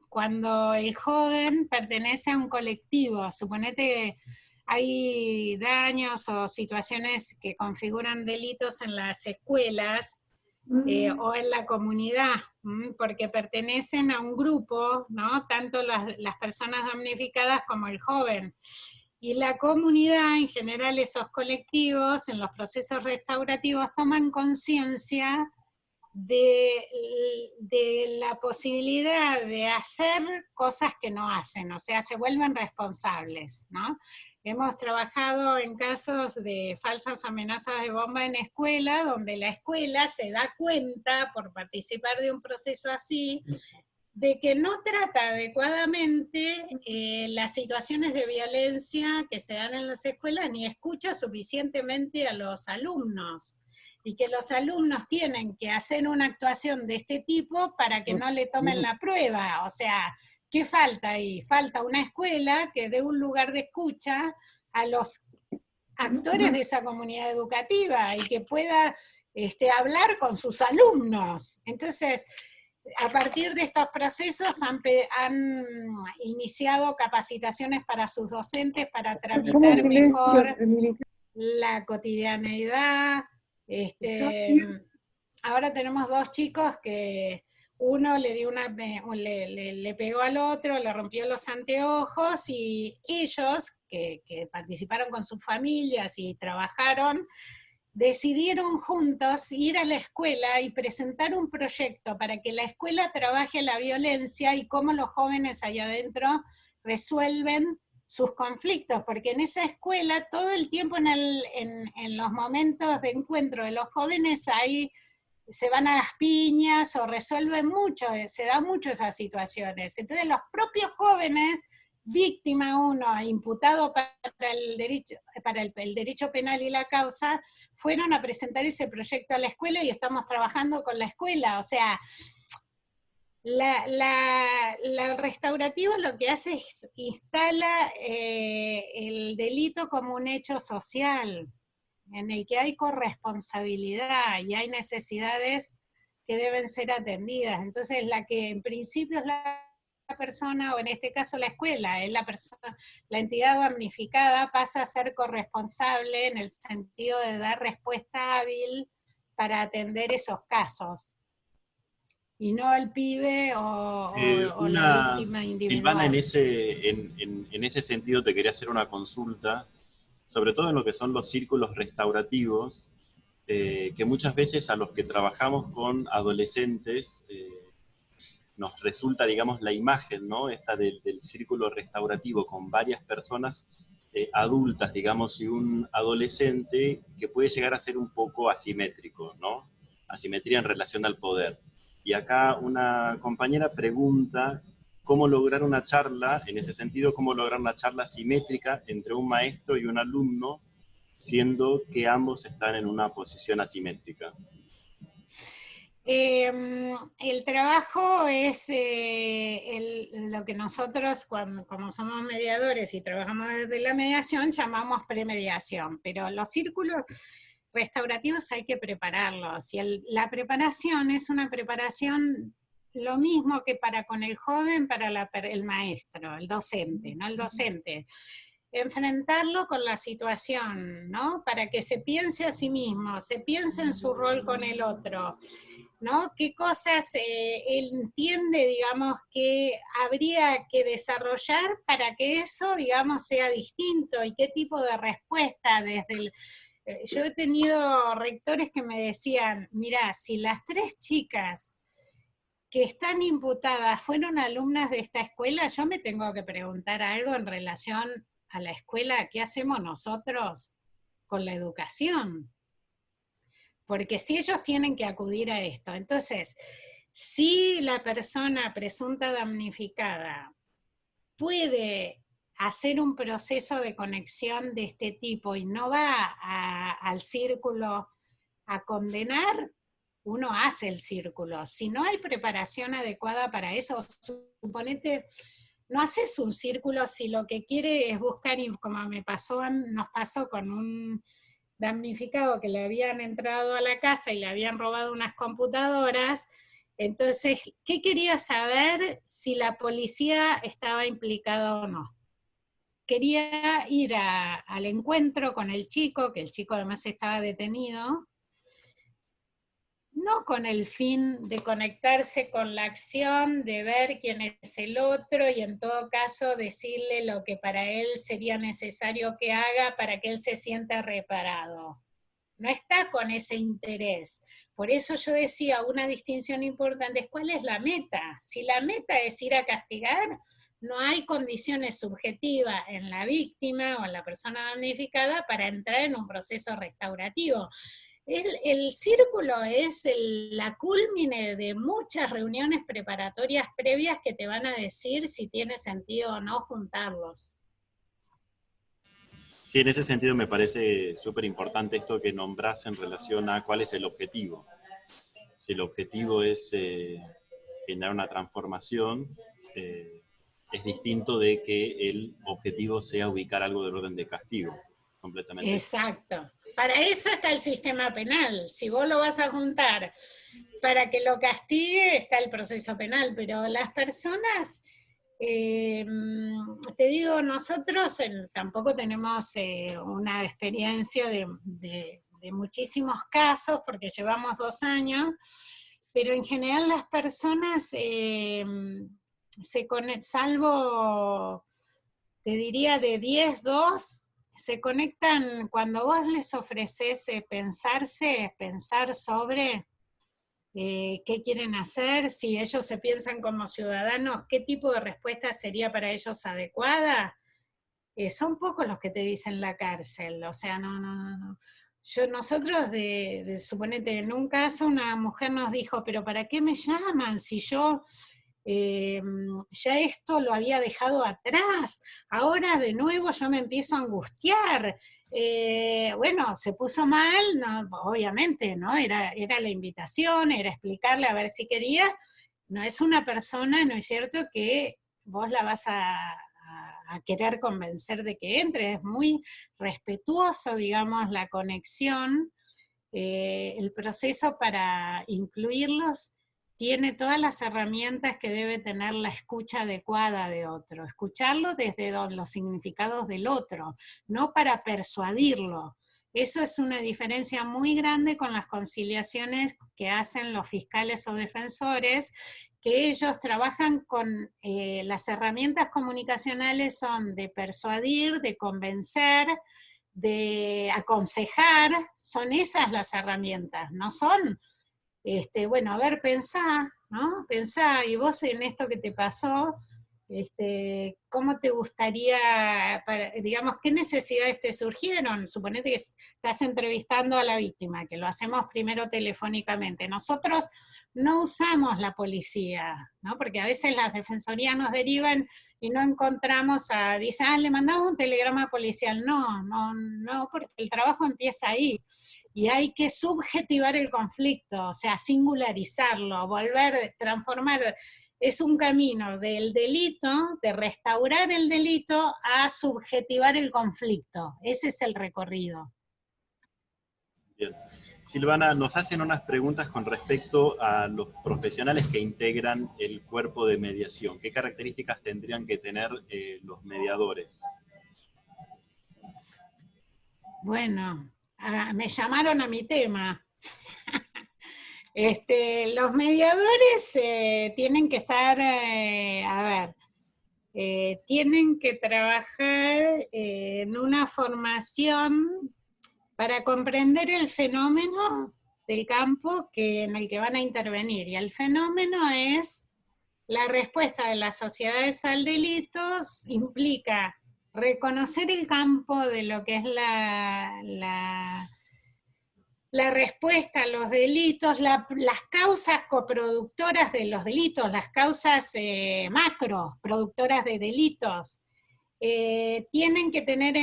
S2: cuando el joven pertenece a un colectivo. Suponete que hay daños o situaciones que configuran delitos en las escuelas, o en la comunidad, porque pertenecen a un grupo, ¿no? Tanto las personas damnificadas como el joven. Y la comunidad, en general esos colectivos, en los procesos restaurativos, toman conciencia de la posibilidad de hacer cosas que no hacen, o sea, se vuelven responsables, ¿no? Hemos trabajado en casos de falsas amenazas de bomba en escuela, donde la escuela se da cuenta, por participar de un proceso así, de que no trata adecuadamente las situaciones de violencia que se dan en las escuelas, ni escucha suficientemente a los alumnos, y que los alumnos tienen que hacer una actuación de este tipo para que no le tomen la prueba. O sea, ¿qué falta ahí? Falta una escuela que dé un lugar de escucha a los actores de esa comunidad educativa y que pueda hablar con sus alumnos. Entonces, a partir de estos procesos han iniciado capacitaciones para sus docentes para tramitar mejor la cotidianeidad. Ahora tenemos 2 chicos que uno le pegó al otro, le rompió los anteojos, y ellos, que participaron con sus familias y trabajaron, decidieron juntos ir a la escuela y presentar un proyecto para que la escuela trabaje la violencia y cómo los jóvenes allá adentro resuelven sus conflictos, porque en esa escuela todo el tiempo en los momentos de encuentro de los jóvenes ahí se van a las piñas o resuelven mucho, se dan mucho esas situaciones. Entonces los propios jóvenes, víctima uno, imputado para el derecho penal y la causa, fueron a presentar ese proyecto a la escuela y estamos trabajando con la escuela. O sea, la restaurativa lo que hace es instala el delito como un hecho social, en el que hay corresponsabilidad y hay necesidades que deben ser atendidas. Entonces, la que en principio es la persona, o en este caso la escuela, es la entidad damnificada, pasa a ser corresponsable en el sentido de dar respuesta hábil para atender esos casos. Y no el pibe o la víctima individual.
S1: Silvana, en ese sentido te quería hacer una consulta, sobre todo en lo que son los círculos restaurativos, que muchas veces a los que trabajamos con adolescentes nos resulta, digamos, la imagen, ¿no? Esta del círculo restaurativo con varias personas adultas, digamos, y un adolescente que puede llegar a ser un poco asimétrico, ¿no? Asimetría en relación al poder. Y acá una compañera pregunta cómo lograr una charla, en ese sentido, cómo lograr una charla simétrica entre un maestro y un alumno, siendo que ambos están en una posición asimétrica.
S2: El trabajo es lo que nosotros, como somos mediadores y trabajamos desde la mediación, llamamos premediación, pero los círculos restaurativos hay que prepararlos, y la preparación es una preparación lo mismo que con el joven, para el maestro, el docente, ¿no? El docente. Enfrentarlo con la situación, ¿no? Para que se piense a sí mismo, se piense en su rol con el otro, ¿no? ¿Qué cosas él entiende, digamos, que habría que desarrollar para que eso, digamos, sea distinto? ¿Y qué tipo de respuesta yo he tenido rectores que me decían, mirá, si las 3 chicas que están imputadas fueron alumnas de esta escuela, yo me tengo que preguntar algo en relación a la escuela, ¿qué hacemos nosotros con la educación? Porque si ellos tienen que acudir a esto, entonces, si la persona presunta damnificada puede hacer un proceso de conexión de este tipo y no va al círculo a condenar, uno hace el círculo. Si no hay preparación adecuada para eso, suponete, no haces un círculo si lo que quiere es buscar, como nos pasó con un damnificado que le habían entrado a la casa y le habían robado unas computadoras. Entonces, ¿qué quería saber? Si la policía estaba implicada o no. Quería ir al encuentro con el chico, que el chico además estaba detenido, no con el fin de conectarse con la acción, de ver quién es el otro y en todo caso decirle lo que para él sería necesario que haga para que él se sienta reparado. No está con ese interés. Por eso yo decía, una distinción importante es cuál es la meta. Si la meta es ir a castigar, no hay condiciones subjetivas en la víctima o en la persona damnificada para entrar en un proceso restaurativo. El círculo es la cúlmine de muchas reuniones preparatorias previas que te van a decir si tiene sentido o no juntarlos.
S1: Sí, en ese sentido me parece súper importante esto que nombrás en relación a cuál es el objetivo. Si el objetivo es generar una transformación, es distinto de que el objetivo sea ubicar algo del orden de castigo. Completamente.
S2: Exacto. Para eso está el sistema penal. Si vos lo vas a juntar para que lo castigue, está el proceso penal, pero las personas, te digo, nosotros tampoco tenemos una experiencia de muchísimos casos, porque llevamos 2 años, pero en general las personas, salvo, te diría, de 10, 2, se conectan cuando vos les ofreces pensar sobre qué quieren hacer, si ellos se piensan como ciudadanos, qué tipo de respuesta sería para ellos adecuada. Son pocos los que te dicen la cárcel, o sea, no. Nosotros, suponete, en un caso una mujer nos dijo, pero ¿para qué me llaman si yo ya esto lo había dejado atrás? Ahora de nuevo yo me empiezo a angustiar. Bueno, se puso mal, no, obviamente, ¿no? Era la invitación, era explicarle a ver si quería. No es una persona, ¿no es cierto?, que vos la vas a querer convencer de que entre. Es muy respetuoso, digamos, la conexión. El proceso para incluirlos tiene todas las herramientas que debe tener la escucha adecuada de otro. Escucharlo desde los significados del otro, no para persuadirlo. Eso es una diferencia muy grande con las conciliaciones que hacen los fiscales o defensores, que ellos trabajan con las herramientas comunicacionales, son de persuadir, de convencer, de aconsejar. Son esas las herramientas, no son, bueno, a ver, pensá, ¿no? Pensá, y vos en esto que te pasó, ¿cómo te gustaría, digamos, qué necesidades te surgieron? Suponete que estás entrevistando a la víctima, que lo hacemos primero telefónicamente. Nosotros no usamos la policía, ¿no? Porque a veces las defensorías nos derivan y no encontramos dicen, le mandamos un telegrama policial. No, porque el trabajo empieza ahí. Y hay que subjetivar el conflicto, o sea, singularizarlo, transformar. Es un camino del delito, de restaurar el delito, a subjetivar el conflicto. Ese es el recorrido.
S1: Bien. Silvana, nos hacen unas preguntas con respecto a los profesionales que integran el cuerpo de mediación. ¿Qué características tendrían que tener los mediadores?
S2: Bueno, me llamaron a mi tema. Los mediadores tienen que estar, tienen que trabajar en una formación para comprender el fenómeno del campo en el que van a intervenir. Y el fenómeno es la respuesta de las sociedades al delito, implica reconocer el campo de lo que es la respuesta a los delitos, las causas coproductoras de los delitos, las causas macro productoras de delitos. Tienen que tener,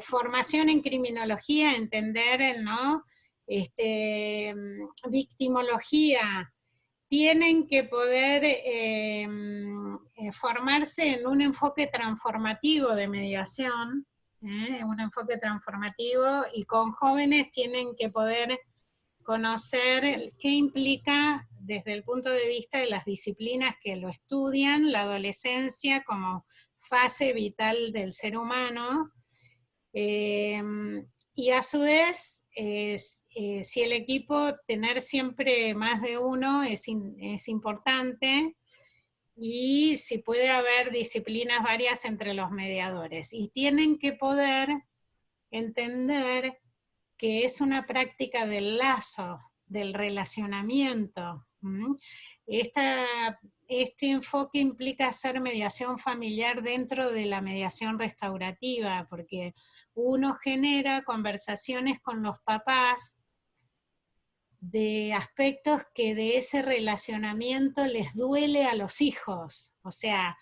S2: formación en criminología, entender, ¿no? Victimología. Tienen que poder formarse en un enfoque transformativo de mediación, un enfoque transformativo, y con jóvenes tienen que poder conocer qué implica desde el punto de vista de las disciplinas que lo estudian, la adolescencia como fase vital del ser humano, y a su vez, si el equipo, tener siempre más de uno es importante, y si puede haber disciplinas varias entre los mediadores. Y tienen que poder entender que es una práctica del lazo, del relacionamiento. Este enfoque implica hacer mediación familiar dentro de la mediación restaurativa, porque uno genera conversaciones con los papás de aspectos que de ese relacionamiento les duele a los hijos. O sea,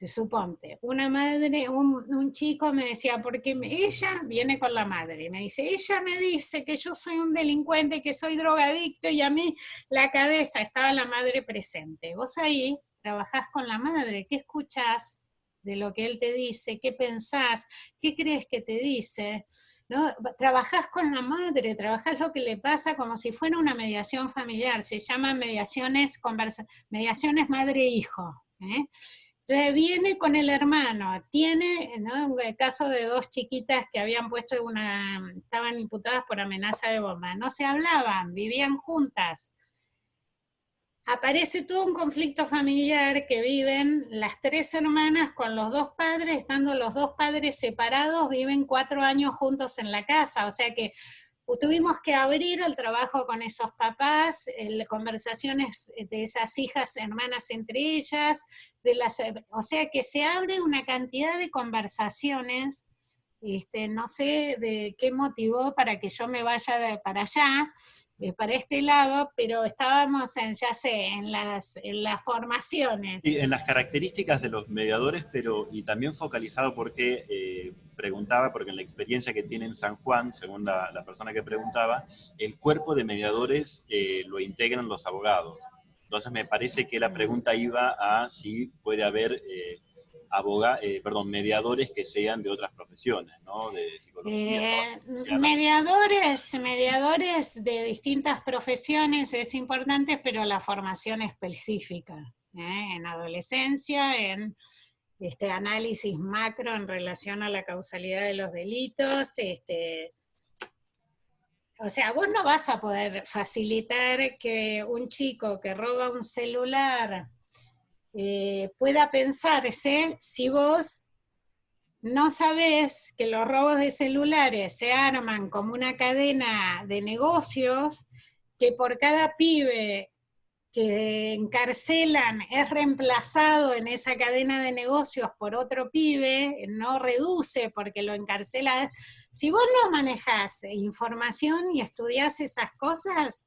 S2: suponte, una madre, un chico me decía, porque ella viene con la madre, me dice, ella me dice que yo soy un delincuente, que soy drogadicto, y a mí la cabeza, estaba la madre presente. Vos ahí trabajás con la madre, ¿qué escuchás de lo que él te dice? ¿Qué pensás? ¿Qué crees que te dice? ¿No? Trabajás con la madre, trabajás lo que le pasa como si fuera una mediación familiar, se llaman mediaciones madre-hijo, ¿eh? Entonces viene con el hermano, tiene, ¿no?, el caso de dos chiquitas que habían puesto estaban imputadas por amenaza de bomba, no se hablaban, vivían juntas. Aparece todo un conflicto familiar que viven las tres hermanas con los dos padres, estando los dos padres separados, viven 4 años juntos en la casa, o sea que tuvimos que abrir el trabajo con esos papás, conversaciones de esas hijas, hermanas entre ellas, o sea que se abre una cantidad de conversaciones, no sé de qué motivó para que yo me vaya para allá, para este lado, pero estábamos en las formaciones.
S1: Sí, en las características de los mediadores, pero y también focalizado porque preguntaba, porque en la experiencia que tiene en San Juan, según la persona que preguntaba, el cuerpo de mediadores lo integran los abogados. Entonces me parece que la pregunta iba a si puede haber mediadores que sean de otras profesiones, ¿no? De psicología.
S2: Mediadores de distintas profesiones es importante, pero la formación específica, en adolescencia, en análisis macro en relación a la causalidad de los delitos, o sea, vos no vas a poder facilitar que un chico que roba un celular pueda pensarse si vos no sabés que los robos de celulares se arman como una cadena de negocios, que por cada pibe que encarcelan es reemplazado en esa cadena de negocios por otro pibe, no reduce porque lo encarcela. Si vos no manejás información y estudiás esas cosas,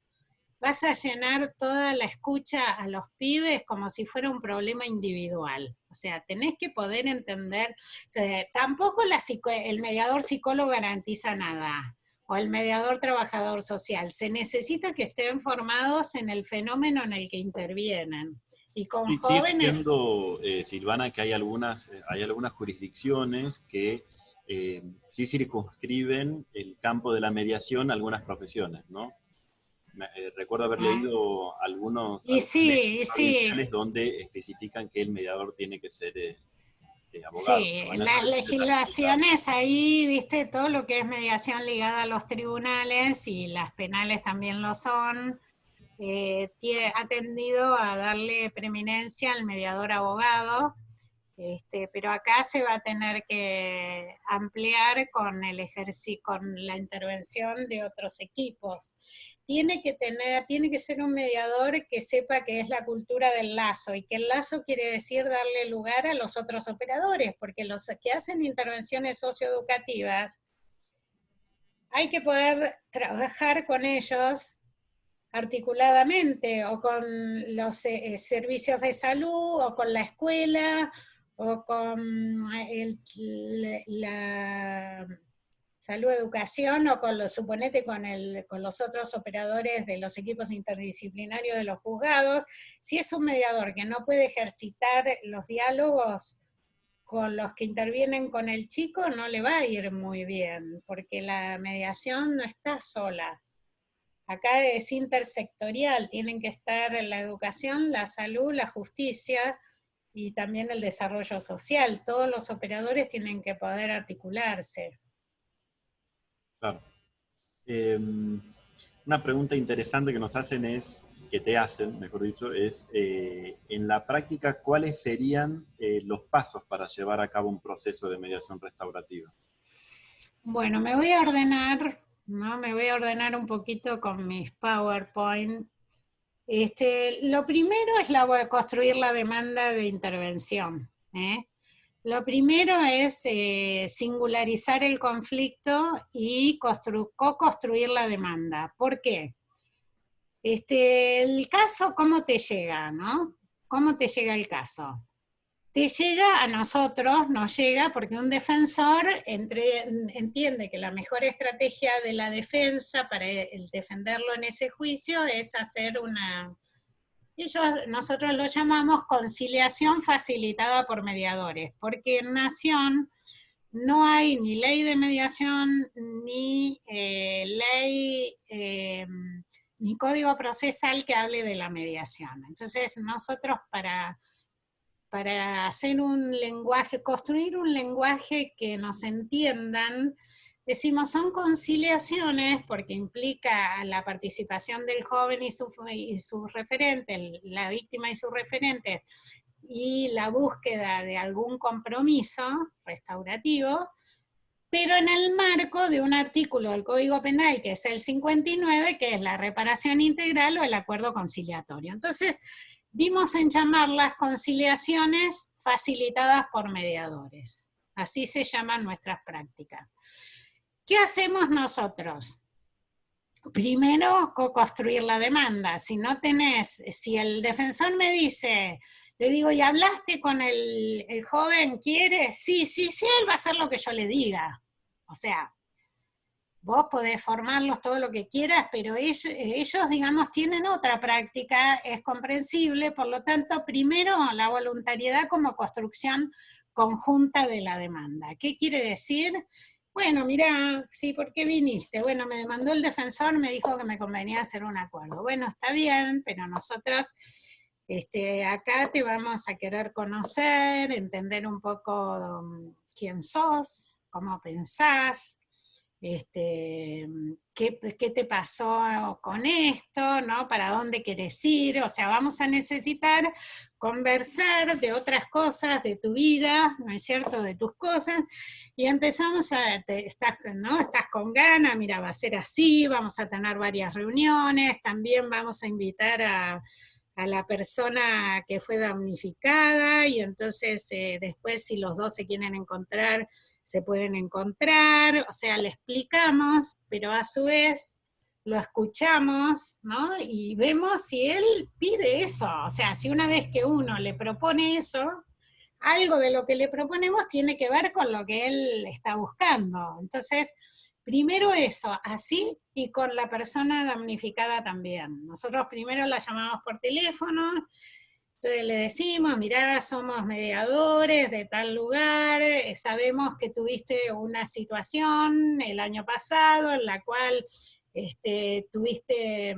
S2: vas a llenar toda la escucha a los pibes como si fuera un problema individual. O sea, tenés que poder entender, o sea, tampoco el mediador psicólogo garantiza nada, o el mediador trabajador social. Se necesita que estén formados en el fenómeno en el que intervienen. Y con jóvenes...
S1: Entiendo, Silvana, que hay algunas jurisdicciones que sí circunscriben el campo de la mediación a algunas profesiones, ¿no? Recuerdo haber leído algunas leyes provinciales donde especifican que el mediador tiene que ser abogado.
S2: Sí,
S1: Bueno,
S2: las legislaciones ahí, viste, todo lo que es mediación ligada a los tribunales, y las penales también lo son, ha tendido a darle preeminencia al mediador abogado, pero acá se va a tener que ampliar con con la intervención de otros equipos. Tiene que ser un mediador que sepa que es la cultura del lazo, y que el lazo quiere decir darle lugar a los otros operadores, porque los que hacen intervenciones socioeducativas, hay que poder trabajar con ellos articuladamente, o con los servicios de salud, o con la escuela, o con la salud, educación, o suponete con los otros operadores de los equipos interdisciplinarios de los juzgados. Si es un mediador que no puede ejercitar los diálogos con los que intervienen con el chico, no le va a ir muy bien, porque la mediación no está sola. Acá es intersectorial, tienen que estar la educación, la salud, la justicia y también el desarrollo social. Todos los operadores tienen que poder articularse.
S1: Claro. Una pregunta interesante que nos hacen que te hacen, mejor dicho, es en la práctica, ¿cuáles serían los pasos para llevar a cabo un proceso de mediación restaurativa?
S2: Bueno, me voy a ordenar, ¿no? Me voy a ordenar un poquito con mis PowerPoint. Lo primero es construir la demanda de intervención, ¿eh? Lo primero es singularizar el conflicto y co-construir la demanda. ¿Por qué? El caso, ¿cómo te llega, no? ¿Cómo te llega el caso? Te llega a nosotros, nos llega porque un defensor entiende que la mejor estrategia de la defensa para defenderlo en ese juicio es hacer nosotros lo llamamos conciliación facilitada por mediadores, porque en Nación no hay ni ley de mediación, ni ni código procesal que hable de la mediación. Entonces nosotros para hacer un lenguaje, construir un lenguaje que nos entiendan, decimos son conciliaciones porque implica la participación del joven y sus referentes, la víctima y sus referentes, y la búsqueda de algún compromiso restaurativo, pero en el marco de un artículo del Código Penal, que es el 59, que es la reparación integral o el acuerdo conciliatorio. Entonces, dimos en llamarlas conciliaciones facilitadas por mediadores. Así se llaman nuestras prácticas. ¿Qué hacemos nosotros? Primero, co-construir la demanda. Si el defensor me dice, le digo, ¿y hablaste con el joven? ¿Quiere? Sí, él va a hacer lo que yo le diga. O sea, vos podés formarlos todo lo que quieras, pero ellos, digamos, tienen otra práctica, es comprensible, por lo tanto, primero la voluntariedad como construcción conjunta de la demanda. ¿Qué quiere decir? Bueno, mirá, sí, ¿por qué viniste? Bueno, me demandó el defensor, me dijo que me convenía hacer un acuerdo. Bueno, está bien, pero nosotros acá te vamos a querer conocer, entender un poco quién sos, cómo pensás, ¿qué te pasó con esto, ¿no? ¿Para dónde querés ir? O sea, vamos a necesitar conversar de otras cosas, de tu vida, ¿no es cierto?, de tus cosas, y empezamos a ver, estás con ganas, mira, va a ser así, vamos a tener varias reuniones, también vamos a invitar a la persona que fue damnificada, y entonces después si los dos se quieren encontrar, se pueden encontrar, o sea, le explicamos, pero a su vez lo escuchamos, ¿no? Y vemos si él pide eso, o sea, si una vez que uno le propone eso, algo de lo que le proponemos tiene que ver con lo que él está buscando. Entonces, primero eso, así, y con la persona damnificada también. Nosotros primero la llamamos por teléfono, Entonces le decimos, mirá, somos mediadores de tal lugar, sabemos que tuviste una situación el año pasado en la cual tuviste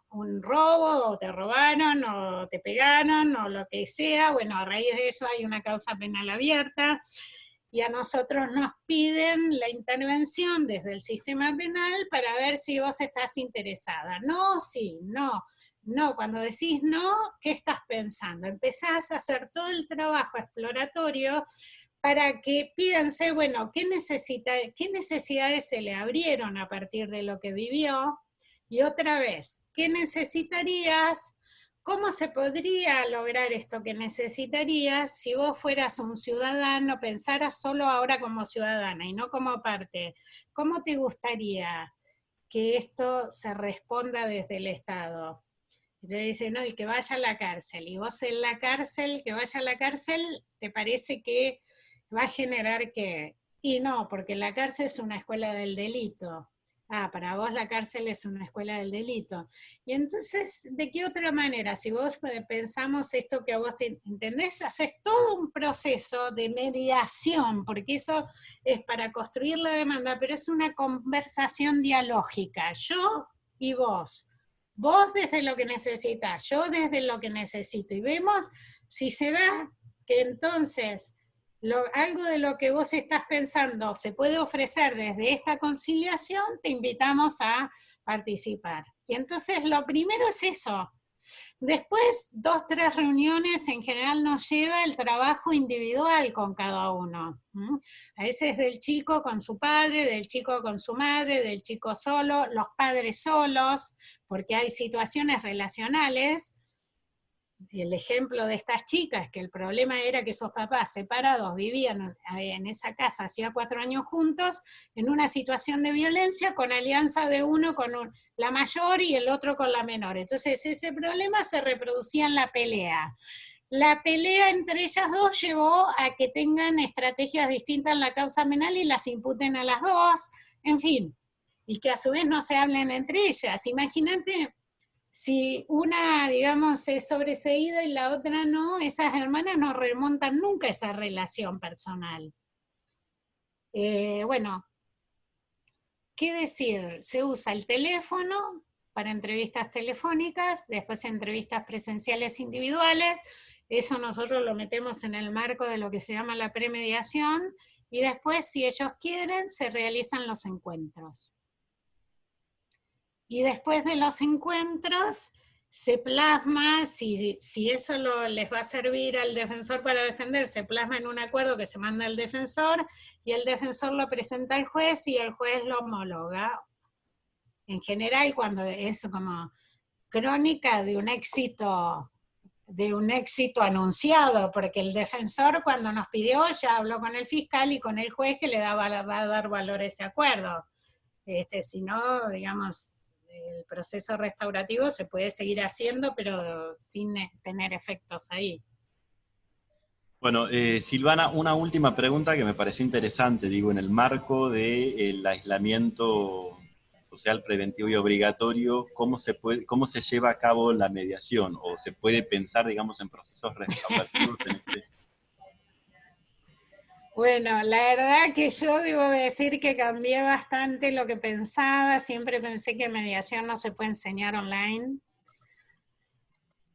S2: un robo, o te robaron, o te pegaron, o lo que sea. Bueno, a raíz de eso hay una causa penal abierta, y a nosotros nos piden la intervención desde el sistema penal para ver si vos estás interesada. No, sí, no. No, cuando decís no, ¿qué estás pensando? Empezás a hacer todo el trabajo exploratorio para que pídanse, bueno, ¿qué necesidades se le abrieron a partir de lo que vivió? Y otra vez, ¿qué necesitarías? ¿Cómo se podría lograr esto que necesitarías si vos fueras un ciudadano, pensaras solo ahora como ciudadana y no como parte? ¿Cómo te gustaría que esto se responda desde el Estado? Y te dice, no, y que vaya a la cárcel. Y vos en la cárcel, que vaya a la cárcel, ¿te parece que va a generar qué? Y no, porque la cárcel es una escuela del delito. Ah, para vos la cárcel es una escuela del delito. Y entonces, ¿de qué otra manera? Si vos pensamos esto que a vos te entendés, haces todo un proceso de mediación, porque eso es para construir la demanda, pero es una conversación dialógica. Yo y vos. Vos desde lo que necesitas, yo desde lo que necesito. Y vemos si se da que entonces algo de lo que vos estás pensando se puede ofrecer desde esta conciliación, te invitamos a participar. Y entonces lo primero es eso. Después, 2, 3 reuniones en general nos lleva el trabajo individual con cada uno. A veces del chico con su padre, del chico con su madre, del chico solo, los padres solos, porque hay situaciones relacionales. El ejemplo de estas chicas, que el problema era que esos papás separados vivían en esa casa hacía 4 años juntos, en una situación de violencia, con alianza de uno con la mayor y el otro con la menor. Entonces ese problema se reproducía en la pelea. La pelea entre ellas dos llevó a que tengan estrategias distintas en la causa penal y las imputen a las dos, en fin, y que a su vez no se hablen entre ellas. Imagínate, si una, digamos, es sobreseída y la otra no, esas hermanas no remontan nunca esa relación personal. Bueno, ¿qué decir? Se usa el teléfono para entrevistas telefónicas, después entrevistas presenciales individuales, eso nosotros lo metemos en el marco de lo que se llama la premediación, y después, si ellos quieren, se realizan los encuentros. Y después de los encuentros se plasma, si eso les va a servir al defensor para defender, se plasma en un acuerdo que se manda al defensor, y el defensor lo presenta al juez y el juez lo homologa. En general, cuando es como crónica de un éxito anunciado, porque el defensor cuando nos pidió ya habló con el fiscal y con el juez que le va a dar valor a ese acuerdo. Si no, digamos, el proceso restaurativo se puede seguir haciendo, pero sin tener efectos ahí.
S1: Bueno, Silvana, una última pregunta que me pareció interesante, digo, en el marco del aislamiento social preventivo y obligatorio, ¿cómo se lleva a cabo la mediación? ¿O se puede pensar, digamos, en procesos restaurativos en este?
S2: Bueno, la verdad que yo debo decir que cambié bastante lo que pensaba. Siempre pensé que mediación no se puede enseñar online,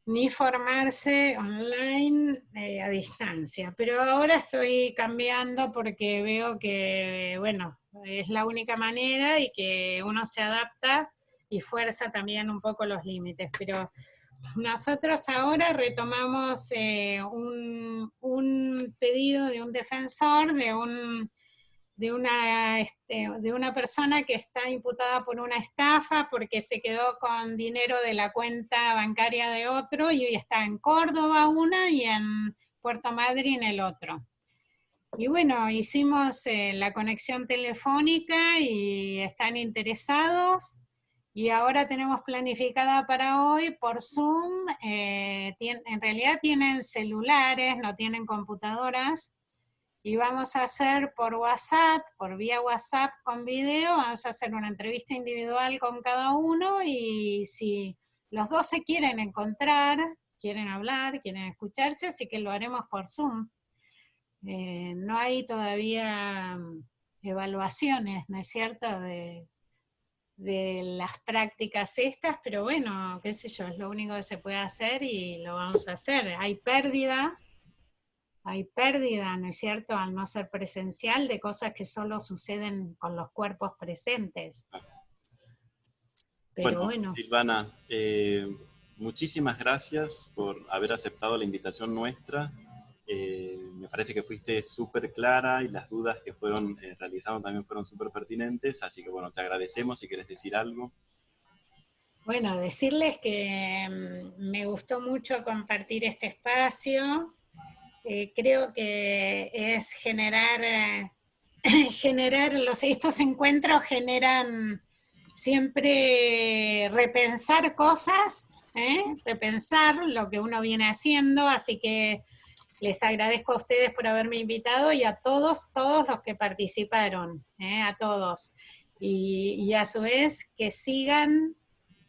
S2: ni formarse online a distancia. Pero ahora estoy cambiando porque veo que, bueno, es la única manera y que uno se adapta y fuerza también un poco los límites. Pero nosotros ahora retomamos un pedido de un defensor, de una persona que está imputada por una estafa porque se quedó con dinero de la cuenta bancaria de otro, y hoy está en Córdoba una y en Puerto Madryn el otro. Y bueno, hicimos la conexión telefónica y están interesados. Y ahora tenemos planificada para hoy por Zoom, en realidad tienen celulares, no tienen computadoras, y vamos a hacer por WhatsApp, por vía WhatsApp con video, vamos a hacer una entrevista individual con cada uno, y si los dos se quieren encontrar, quieren hablar, quieren escucharse, así que lo haremos por Zoom. No hay todavía evaluaciones, ¿no es cierto?, de las prácticas estas, pero bueno, qué sé yo, es lo único que se puede hacer y lo vamos a hacer. Hay pérdida, ¿no es cierto?, al no ser presencial, de cosas que solo suceden con los cuerpos presentes. Pero bueno.
S1: Silvana, muchísimas gracias por haber aceptado la invitación nuestra. Me parece que fuiste súper clara y las dudas que fueron realizando también fueron súper pertinentes, así que bueno, te agradecemos. Si quieres decir algo.
S2: Bueno, decirles que me gustó mucho compartir este espacio. Creo que es estos encuentros generan siempre repensar cosas, repensar lo que uno viene haciendo, así que les agradezco a ustedes por haberme invitado y a todos los que participaron, a todos. Y a su vez que sigan,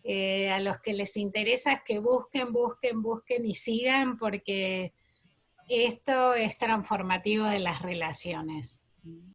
S2: a los que les interesa que busquen y sigan, porque esto es transformativo de las relaciones.